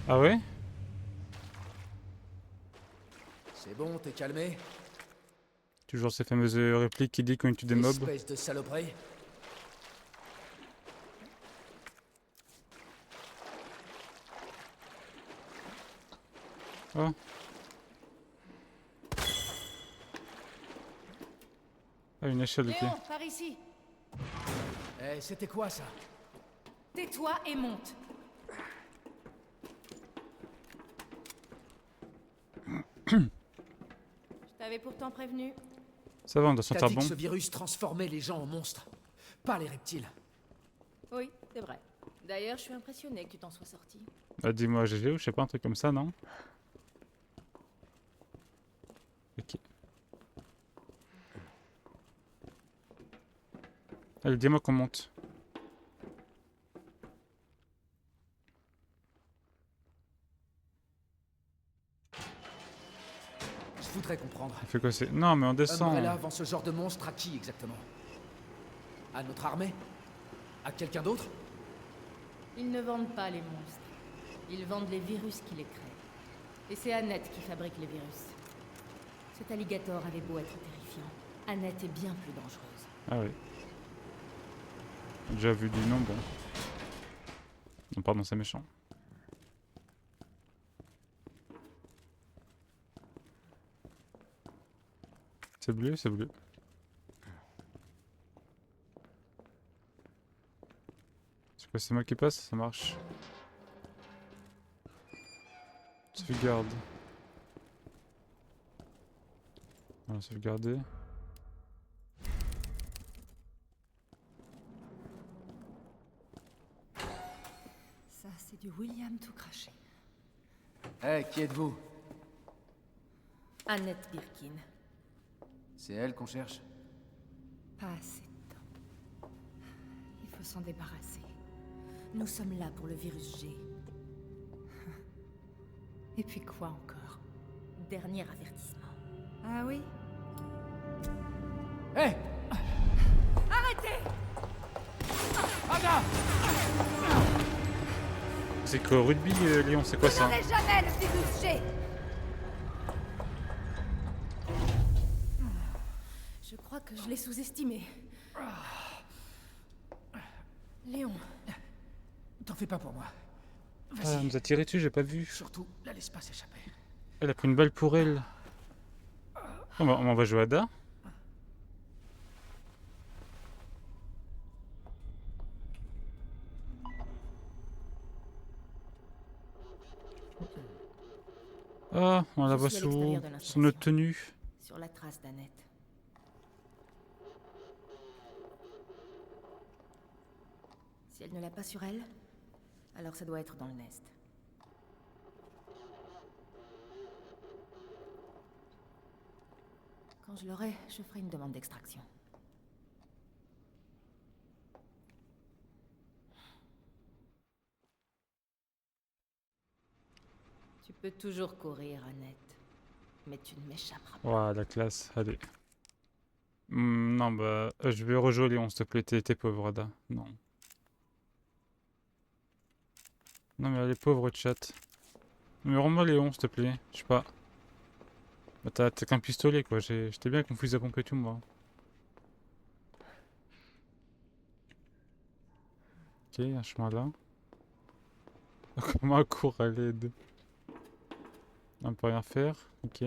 Ah ouais? C'est bon, t'es calmé? Toujours ces fameuses répliques qui dit quand tu des mobs. Espèce de saloperie. Oh. Ah, une échelle, ok. Léon, par ici. Eh, c'était quoi ça? Tais-toi et monte. Je t'avais pourtant prévenu. Ça va, on doit T'as sentir dit bon. que ce virus transformait les gens en monstres, pas les reptiles. Oui, c'est vrai. D'ailleurs, je suis impressionnée que tu t'en sois sorti. Ah, dis-moi GG ou je sais pas, un truc comme ça, non? Ok. Allez, dis-moi qu'on monte. Je voudrais comprendre. Il fait quoi c'est? Non, mais on descend. Umbrella vend ce genre de monstre à qui exactement? À notre armée? À quelqu'un d'autre? Ils ne vendent pas les monstres. Ils vendent les virus qui les créent. Et c'est Annette qui fabrique les virus. Cet alligator avait beau être terrifiant. Annette est bien plus dangereuse. Ah oui. Déjà vu du nom, bon. Non, pardon, c'est méchant. C'est bleu, c'est bleu. C'est quoi, c'est moi qui passe? Ça marche. Sauvegarde. Voilà, sauvegarder. Ça, c'est du William tout craché. Eh, qui êtes-vous? Annette Birkin. C'est elle qu'on cherche? Pas assez de temps. Il faut s'en débarrasser. Nous sommes là pour le virus G. Et puis quoi encore? Dernier avertissement. Ah oui? Eh! Arrêtez! Ada! C'est quoi, rugby, Lyon? C'est quoi ça? Jamais le virus G! Je crois que je l'ai sous-estimé. Léon, T'en fais pas pour moi. Ah, Vas-y. elle nous a tiré dessus, j'ai pas vu. Surtout, la laisse pas s'échapper. Elle a pris une balle pour elle. On va jouer à Da. Ah, on la Je voit suis à sous l'extérieur de son l'installation. notre tenue. sur la trace d'Annette. Si elle ne l'a pas sur elle, alors ça doit être dans le nest. Quand je l'aurai, je ferai une demande d'extraction. Tu peux toujours courir, Annette. Mais tu ne m'échapperas pas. Ouah, la classe, allez. Non, bah, je vais rejouer Léon, s'il te plaît, t'es pauvre, Ada. Non. Non, mais elle est pauvre, chat. Mais rends-moi Léon, s'il te plaît. Je sais pas. Bah, t'as qu'un pistolet, quoi. J'étais bien confus à pomper tout, moi. Ok, un chemin là. Comment court à l'aide? On peut rien faire, ok.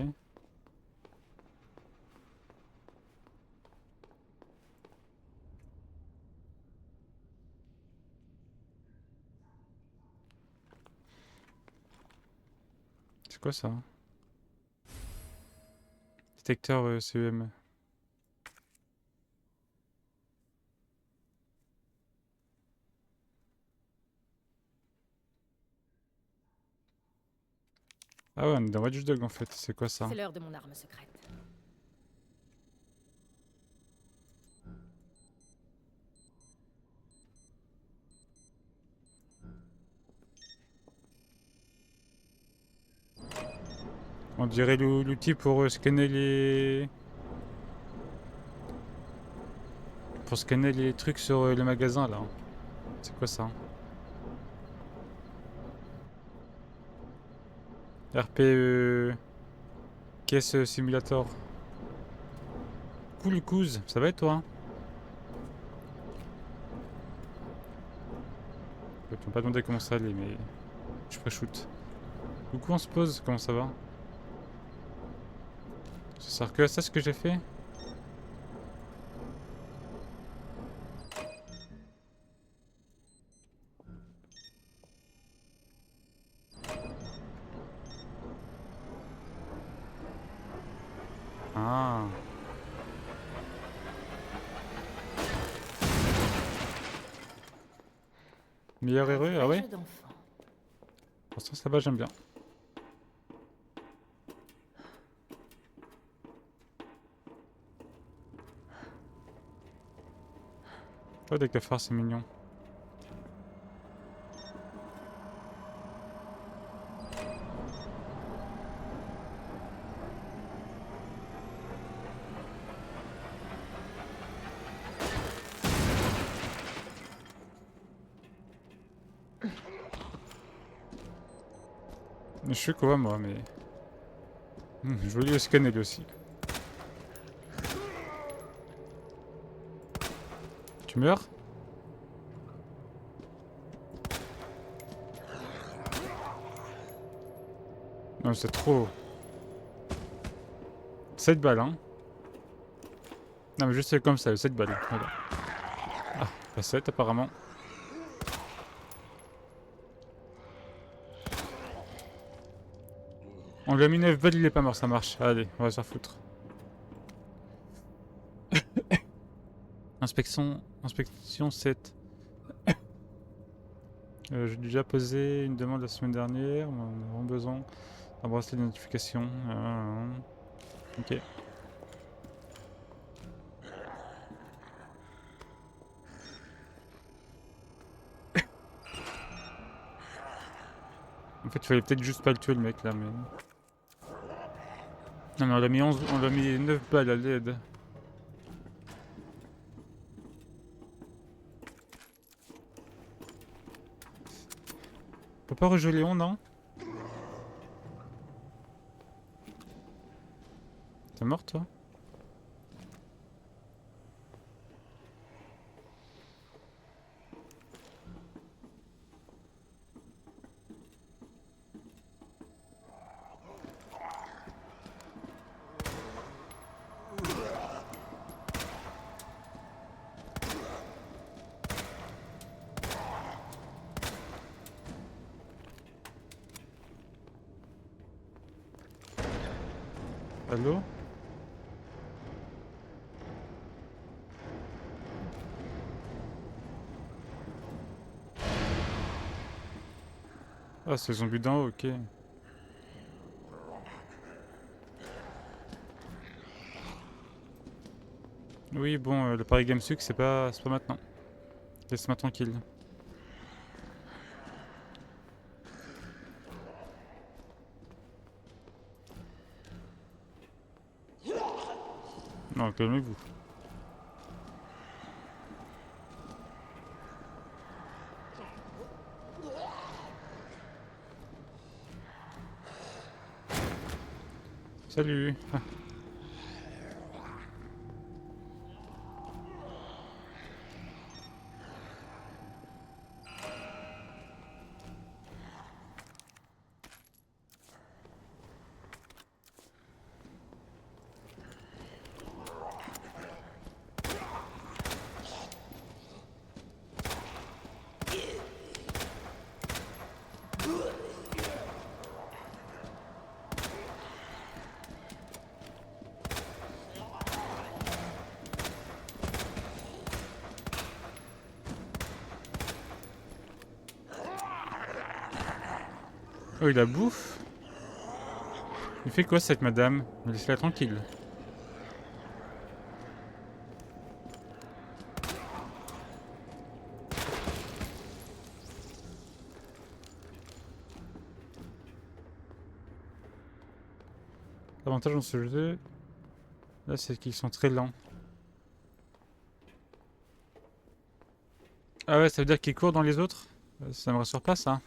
C'est quoi ça? Détecteur CEM. Ah ouais, on est dans Watch Dogs en fait. C'est quoi ça? C'est l'heure de mon arme secrète. On dirait l'outil pour scanner les... Pour scanner les trucs sur le magasin là. C'est quoi ça? RPE... Caisse simulator. Cool Couz, ça va et toi? Je peux pas demander comment ça allait mais... Je pré-shoot. Coucou on se pose, comment ça va? Ça sert que à ça ce que j'ai fait? Ah. Meilleur héros, ah ouais? Jeu d'enfant. Pour l'instant ça va, j'aime bien. Oh des cafards c'est mignon. Je suis quoi moi mais... joli au scanner lui aussi. Tu meurs? Non c'est trop... 7 balles hein. Non mais juste comme ça, 7 balles. Voilà. Ah, pas 7 apparemment. On lui a mis 9 balles, il est pas mort, ça marche. Allez, on va se faire foutre. Inspection 7. J'ai déjà posé une demande la semaine dernière. On a vraiment besoin d'un bracelet de notification. Ok. En fait, il fallait peut-être juste pas le tuer le mec là, mais... Non mais on l'a mis 11, on l'a mis 9 balles à l'aide. On peut pas rejouer Léon, non? T'es mort toi? Allô? Ah, c'est le zombie d'en haut, ok. Oui, bon, le Paris Games Week, c'est pas maintenant. Laisse-moi tranquille. Non, calmez-vous. Salut. Ah. Oh, il la bouffe. Il fait quoi cette madame? Laissez-la tranquille. L'avantage dans ce jeu, là, c'est qu'ils sont très lents. Ah ouais, ça veut dire qu'ils courent dans les autres? Ça me rassure pas ça.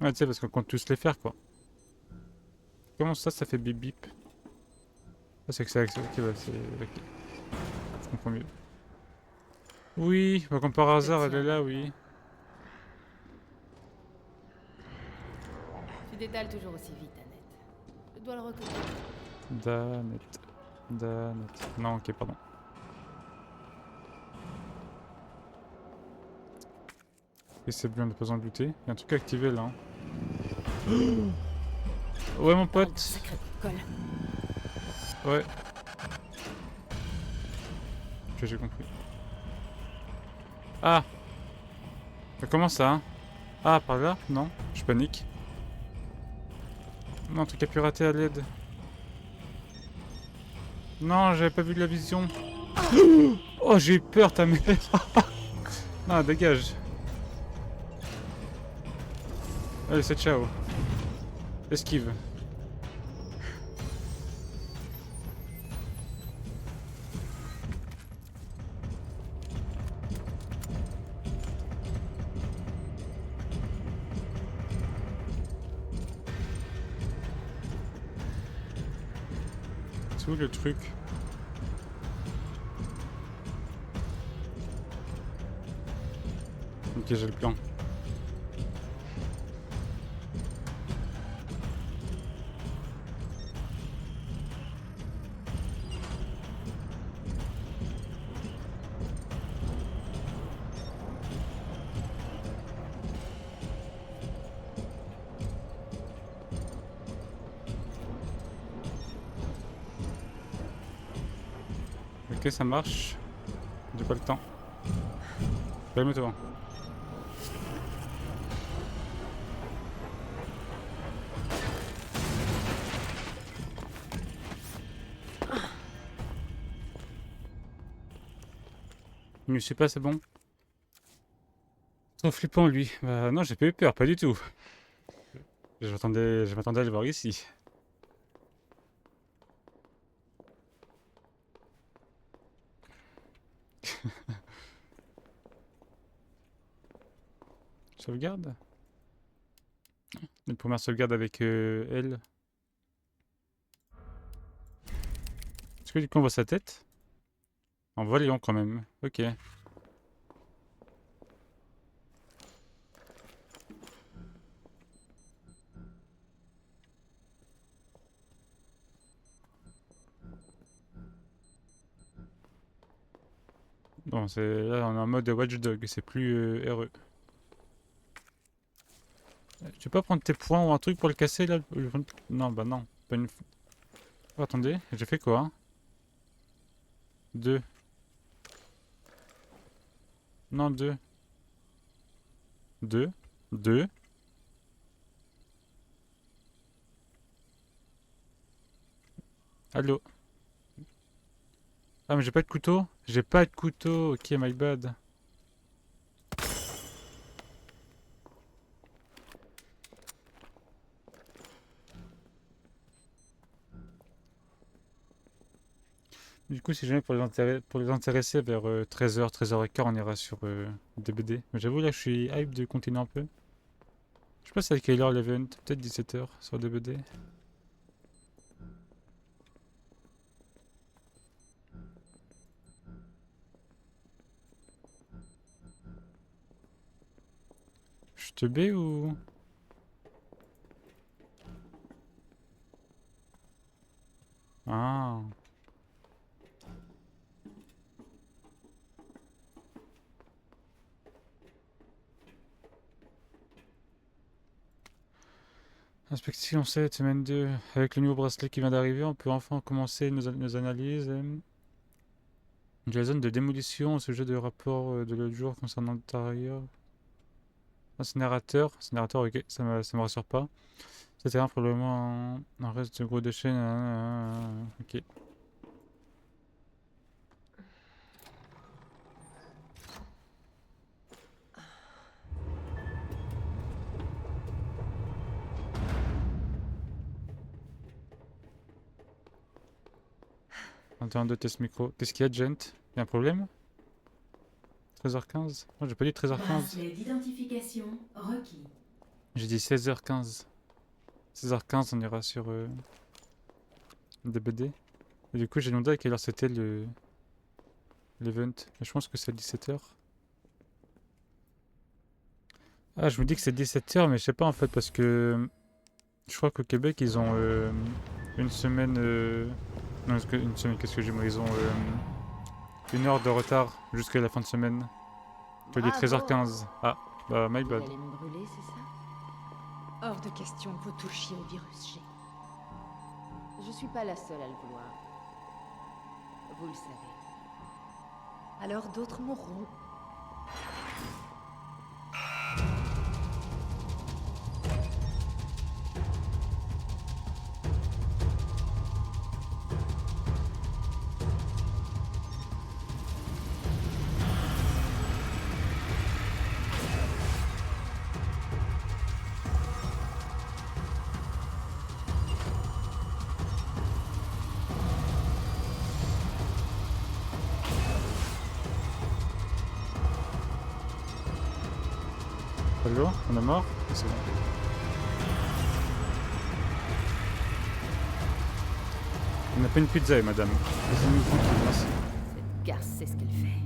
Ouais, tu sais, parce qu'on compte tous les faire quoi. Comment ça fait bip bip? Ah, c'est que c'est... Ok, ouais, c'est... Ok. Je comprends mieux. Oui, bah, comme par hasard, elle est là, oui. Tu détales toujours aussi vite, Annette. Je dois le reconnaître. Danette. Danette. Non, ok, pardon. Et c'est bien, on n'a pas besoin de looter. Il y a un truc activé là. Hein. Ouais, mon pote. Sacré colle. Ouais. Ok, j'ai compris. Ah! Mais comment ça? Hein? Ah, par là? Non, je panique. Non, truc à pirater à l'aide. Non, j'avais pas vu de la vision. Oh, j'ai eu peur, ta mère. Non, dégage. Allez, c'est ciao. Esquive. C'est où le truc? Ok, j'ai le plan. Ok, ça marche. J'ai pas le temps. Calme-toi. Je sais pas, c'est bon. Trop flippant lui. Bah non, j'ai pas eu peur, pas du tout. Je m'attendais à le voir ici. Sauvegarde? Une première sauvegarde avec elle. Est-ce que du coup on voit sa tête? En voyant quand même. Ok. Bon, c'est là on est en mode Watchdog, c'est plus RE. Tu peux pas prendre tes points ou un truc pour le casser là? Non, bah non. Pas une... Oh, attendez, j'ai fait quoi? Deux. Non, deux. Deux. Deux. Allô? Ah, mais j'ai pas de couteau? J'ai pas de couteau. Ok, my bad. Du coup, si jamais pour les intéresser vers 13h, 13h15, on ira sur DBD. Mais j'avoue, là, je suis hype de continuer un peu. Je sais pas c'est à quelle heure l'event. Peut-être 17h sur DBD. Je te B ou... Ah. Inspection 7, semaine 2. Avec le nouveau bracelet qui vient d'arriver, on peut enfin commencer nos analyses. De la zone de démolition au sujet de rapport de l'autre jour concernant l'intérieur. Incinérateur. Incinérateur, ok, ça me rassure pas. C'était probablement un reste de gros déchets. Ok. En termes de test micro. Qu'est-ce qu'il y a, Gent? Y'a un problème? 13h15? Non, j'ai pas dit 13h15. Bracelet d'identification requis. J'ai dit 16h15. 16h15, on ira sur DBD. Et du coup, j'ai demandé à quelle heure c'était l'event. Et je pense que c'est 17h. Ah, je me dis que c'est 17h, mais je sais pas en fait, parce que je crois qu'au Québec, ils ont une semaine. Non, une semaine, qu'est-ce que j'ai moi? Ils ont une heure de retard jusqu'à la fin de semaine. Je dis 13h15. Ah, bah, my Vous bad. allez me brûler, c'est ça? Hors de question que vous touchiez au virus G. Je suis pas la seule à le vouloir. Vous le savez. Alors d'autres mourront. Allô? On est mort? C'est bon. On n'a pas une pizza, madame. Laissez-nous tranquille, merci. Cette garce sait ce qu'elle fait.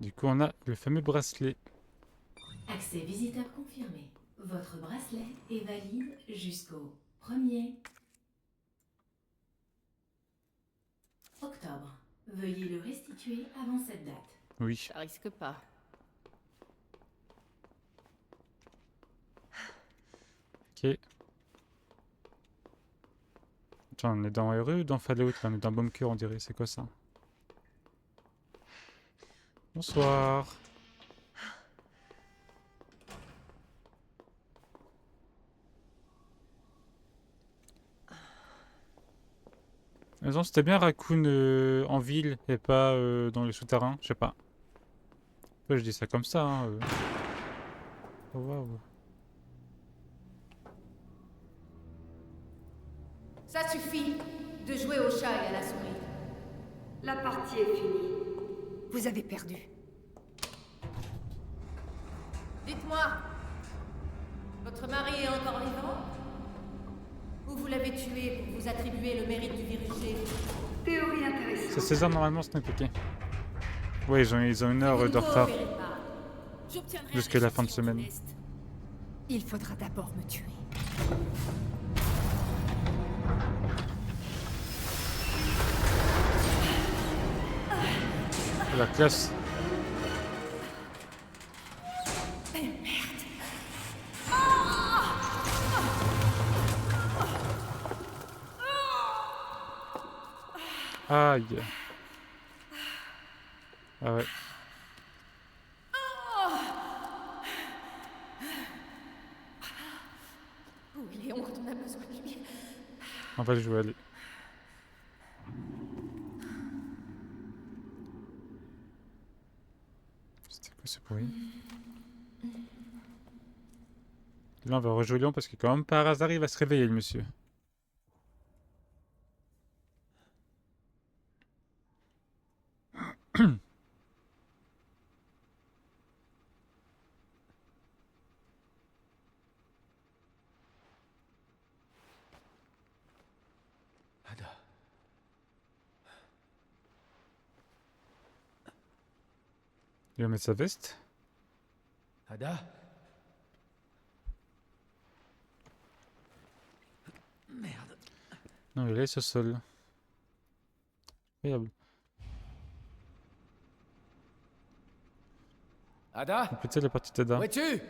Du coup, on a le fameux bracelet. Accès visiteur confirmé. Votre bracelet est valide jusqu'au 1er octobre. Veuillez le restituer avant cette date. Oui. Ça risque pas. Ok. Tiens, on est dans RE ou dans Fallout là? On est dans Bunker, on dirait. C'est quoi ça? Bonsoir. Non, c'était bien Raccoon en ville et pas dans les souterrains, je sais pas. Après, je dis ça comme ça. Hein, Oh, waouh. Ça suffit de jouer au chat et à la souris. La partie est finie. Vous avez perdu. Dites-moi, votre mari est encore vivant? Ou vous l'avez tué pour vous attribuer le mérite du virus G? Théorie intéressante. C'est César normalement, c'est compliqué. Ouais, ils ont une heure de retard jusqu'à la fin de semaine. Il faudra d'abord me tuer. La classe. Aïe. Ah ouais. Où il est, on a besoin de lui. En fait, je vais aller. C'était quoi ce bruit? Là, on va rejouer Lyon parce que quand même par hasard, il va se réveiller, le monsieur. Ada. Il va mettre sa veste. Ada? Merde. Non, il est sur le sol. Incroyable. Ada? Compléter la partie d'Ada. Où es-tu?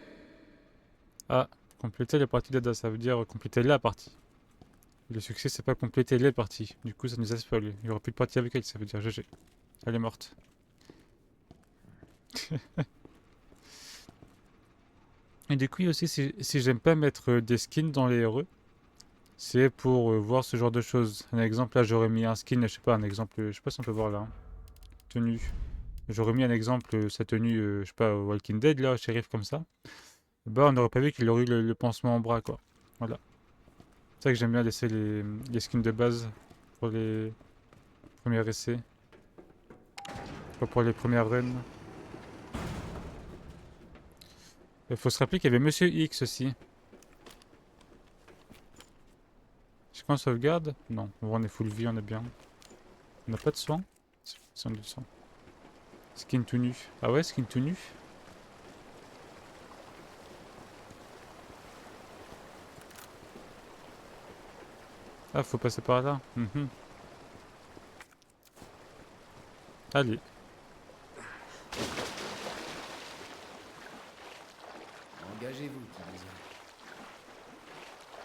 Ah, compléter la partie d'Ada, ça veut dire compléter la partie. Le succès, c'est pas compléter les parties. Du coup, ça nous a spoil. Il y aura plus de partie avec elle, ça veut dire GG. Elle est morte. Et du coup, aussi, si j'aime pas mettre des skins dans les RE, c'est pour voir ce genre de choses. Un exemple, là, j'aurais mis un skin, je sais pas, un exemple, je sais pas si on peut voir là. Tenue. J'aurais mis un exemple, sa tenue, je sais pas, Walking Dead, là, shérif comme ça. Bah, on n'aurait pas vu qu'il aurait eu le pansement en bras, quoi. Voilà. C'est ça que j'aime bien laisser les skins de base pour les premiers essais. Pas pour les premières runs. Il faut se rappeler qu'il y avait Monsieur X aussi. Est-ce qu'on sauvegarde? Non, on est full vie, on est bien. On n'a pas de soin? Si on a du soin. Skin tout nu. Ah ouais, skin tout nu? Ah, faut passer par là. Mhm. Allez. Engagez-vous, Tibézia.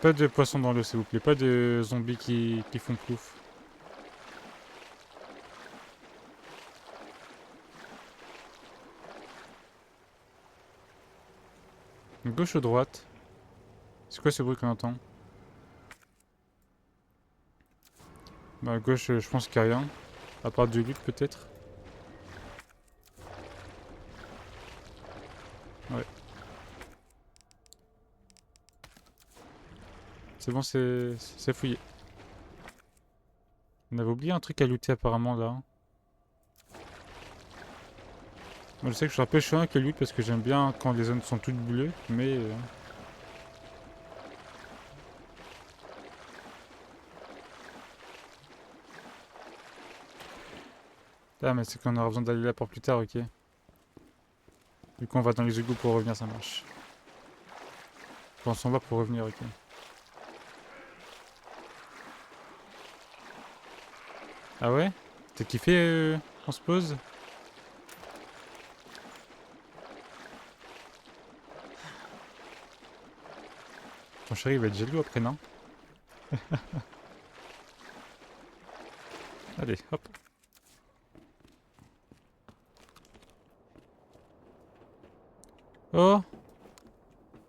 Pas de poissons dans l'eau, s'il vous plaît. Pas de zombies qui font plouf. Gauche ou droite? C'est quoi ce bruit qu'on entend? Bah, à gauche, je pense qu'il n'y a rien. À part du loot, peut-être. Ouais. C'est bon, c'est fouillé. On avait oublié un truc à looter apparemment là. Moi je sais que je suis un peu chiant avec le loot parce que j'aime bien quand les zones sont toutes bleues, mais... Ah mais c'est qu'on aura besoin d'aller là pour plus tard, ok. Du coup on va dans les égouts pour revenir, ça marche. Enfin, on s'en va pour revenir, ok. Ah ouais? T'as kiffé on se pose? Ton chéri va être jaloux après, non? Allez, hop. Oh!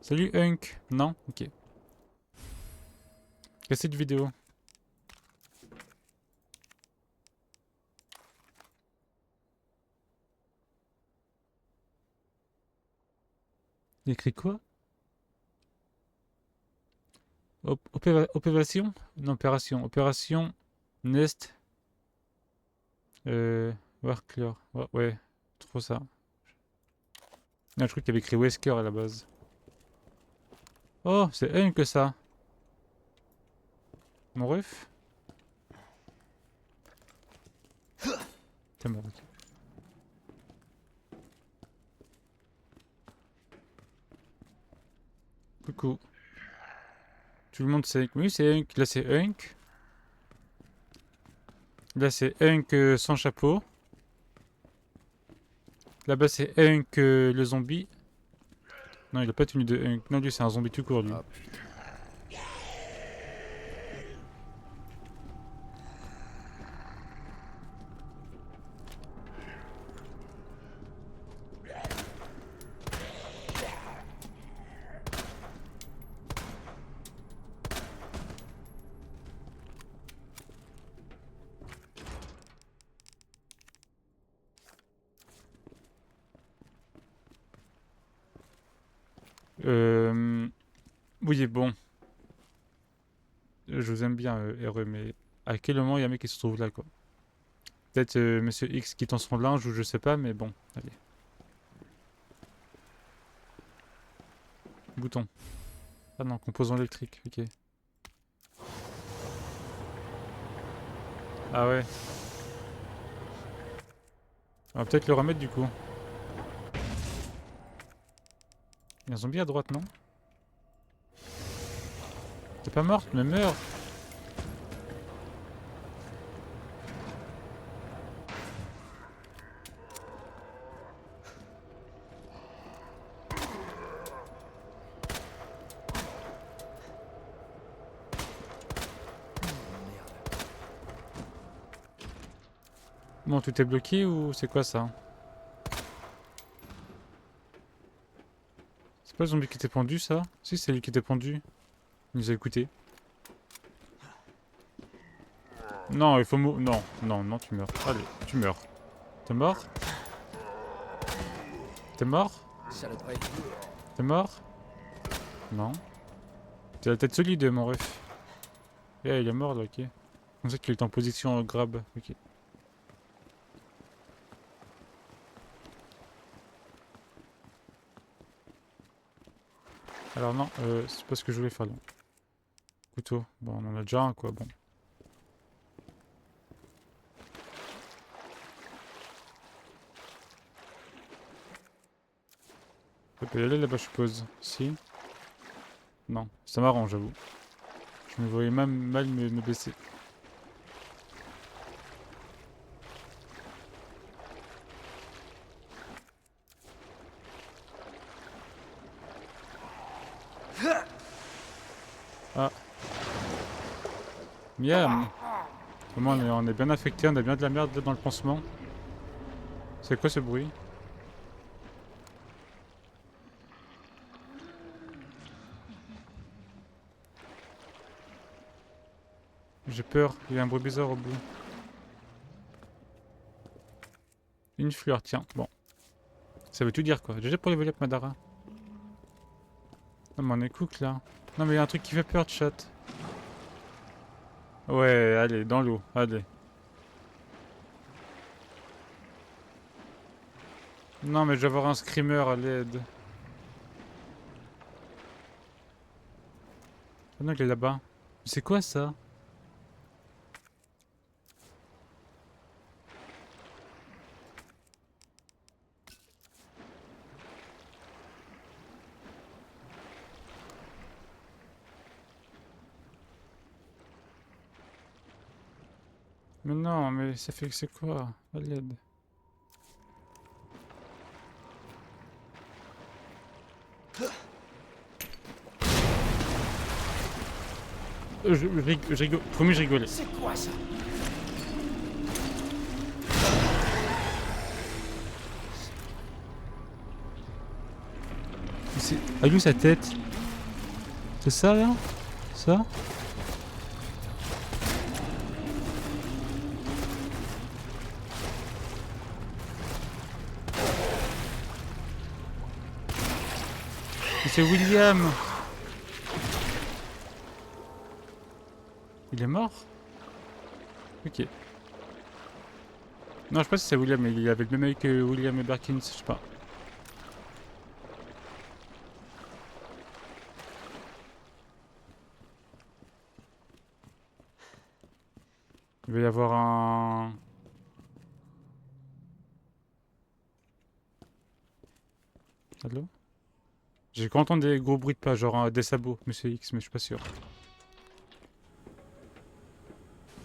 Salut Hunk! Non? Ok. Qu'est-ce cette vidéo? Il écrit quoi? Opération? Non, opération. Opération Nest. Warclore. Ouais, trop ça. Non, je crois qu'il y avait écrit Wesker à la base. Oh, c'est un que ça. Mon ref? T'es mort, ok. Coucou. Tout le monde sait. Oui, c'est Hunk. Là, c'est Hunk. Là, c'est Hunk sans chapeau. Là-bas, c'est Hunk le zombie. Non, il a pas tenu de Hunk. Non, lui, c'est un zombie tout court, lui. Ah putain. Oui, bon. Je vous aime bien, RE, mais à quel moment il y a un mec qui se trouve là, quoi? Peut-être Monsieur X qui tend son linge ou je sais pas, mais bon, allez. Bouton. Ah non, composant électrique, ok. Ah ouais. On va peut-être le remettre du coup. Il y a un zombie à droite, non? T'es pas morte, mais meurs! Bon, tout est bloqué ou c'est quoi ça? C'est pas le zombie qui était pendu, ça? Si, c'est lui qui était pendu. Il nous a écouté. Non, il faut mourir. Non, non, non, tu meurs. Allez, tu meurs. T'es mort? T'es mort? Saloperie. T'es mort? Non. T'as la tête solide, mon ref. Eh, il est mort là, ok. On sait qu'il est en position grab, ok. Alors non, c'est pas ce que je voulais faire là. Couteau. Bon, on en a déjà un quoi, bon. On peut y aller là-bas, je suppose. Si. Non, ça m'arrange, j'avoue. Je me voyais même mal me baisser. Ah. Miam. Comment on est bien affecté, on a bien de la merde là dans le pansement. C'est quoi ce bruit? J'ai peur, il y a un bruit bizarre au bout. Une fleur, tiens, bon. Ça veut tout dire quoi. Déjà pour les up Madara. Non mais on est cook là. Non mais il y a un truc qui fait peur, chat. Ouais, allez, dans l'eau, allez. Non mais je vais avoir un screamer à l'aide. Ah non, il est là-bas. C'est quoi ça? Mais non, mais ça fait que c'est quoi? À l'aide. Je rigole. Promis, je rigolais. C'est quoi ça? Ah, où sa tête? C'est ça là? Ça? Mais c'est William! Il est mort? Ok. Non, je sais pas si c'est William, mais il avait le même œil que William et Berkins, je sais pas. Il va y avoir un... Allô? J'ai cru entendre des gros bruits de pas, genre des sabots, Monsieur X, mais je suis pas sûr.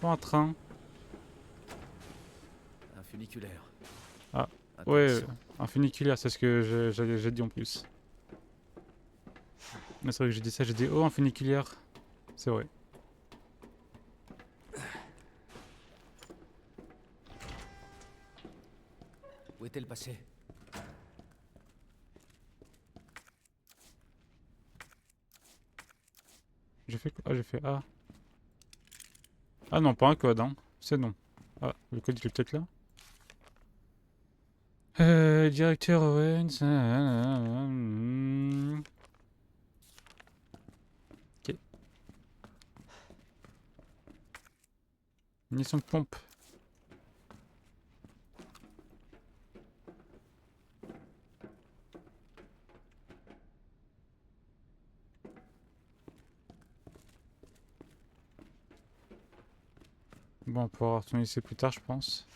Pas un train. Un funiculaire. Ah, ouais, Attention. un funiculaire, c'est ce que j'ai dit en plus. Mais c'est vrai que j'ai dit ça, j'ai dit oh, un funiculaire. C'est vrai. Où est-elle passée? J'ai fait quoi? Ah, j'ai fait A. Ah non, pas un code, hein. C'est non. Ah, le code il est peut-être là. Directeur Owens. Ok. Munition de pompe. Bon, on pourra retourner ici plus tard, je pense.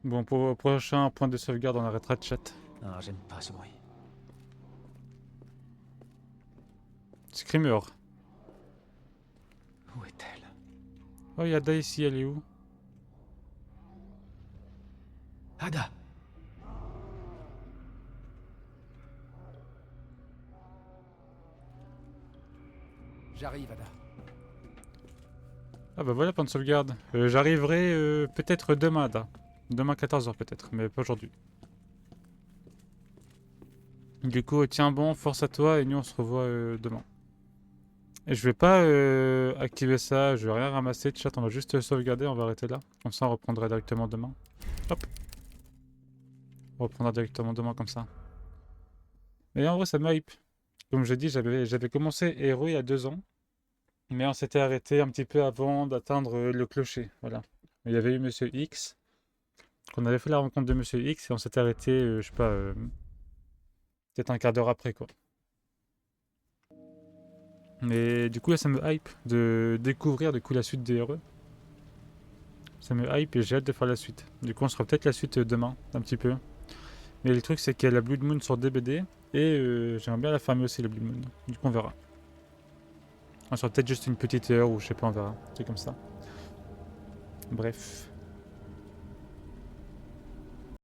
Bon, pour le prochain point de sauvegarde, on arrêtera de chat. Ah, j'aime pas ce bruit. Screamer. Où est-elle? Oh, il y a Ada ici, elle est où? Ada! J'arrive, Ada. Ah bah voilà, point de sauvegarde. J'arriverai peut-être demain, là. Demain 14h peut-être, mais pas aujourd'hui. Du coup, tiens bon, force à toi et nous on se revoit demain. Et je vais pas activer ça, je vais rien ramasser. Chat, on va juste sauvegarder, on va arrêter là. Comme ça, on reprendra directement demain. Hop. On reprendra directement demain comme ça. Mais en vrai, ça me hype. Comme je dis, j'avais commencé Hero il y a 2 ans. Mais on s'était arrêté un petit peu avant d'atteindre le clocher. Voilà. Il y avait eu Monsieur X. Qu'on avait fait la rencontre de Monsieur X et on s'était arrêté, je sais pas, peut-être un quart d'heure après quoi. Mais du coup là ça me hype de découvrir du coup la suite des RE. Ça me hype et j'ai hâte de faire la suite. Du coup on se fera peut-être la suite demain, un petit peu. Mais le truc c'est qu'il y a la Blood Moon sur DBD et j'aimerais bien la farmer aussi la Blood Moon. Du coup on verra. On sera peut-être juste une petite heure ou je sais pas, on verra. C'est comme ça. Bref.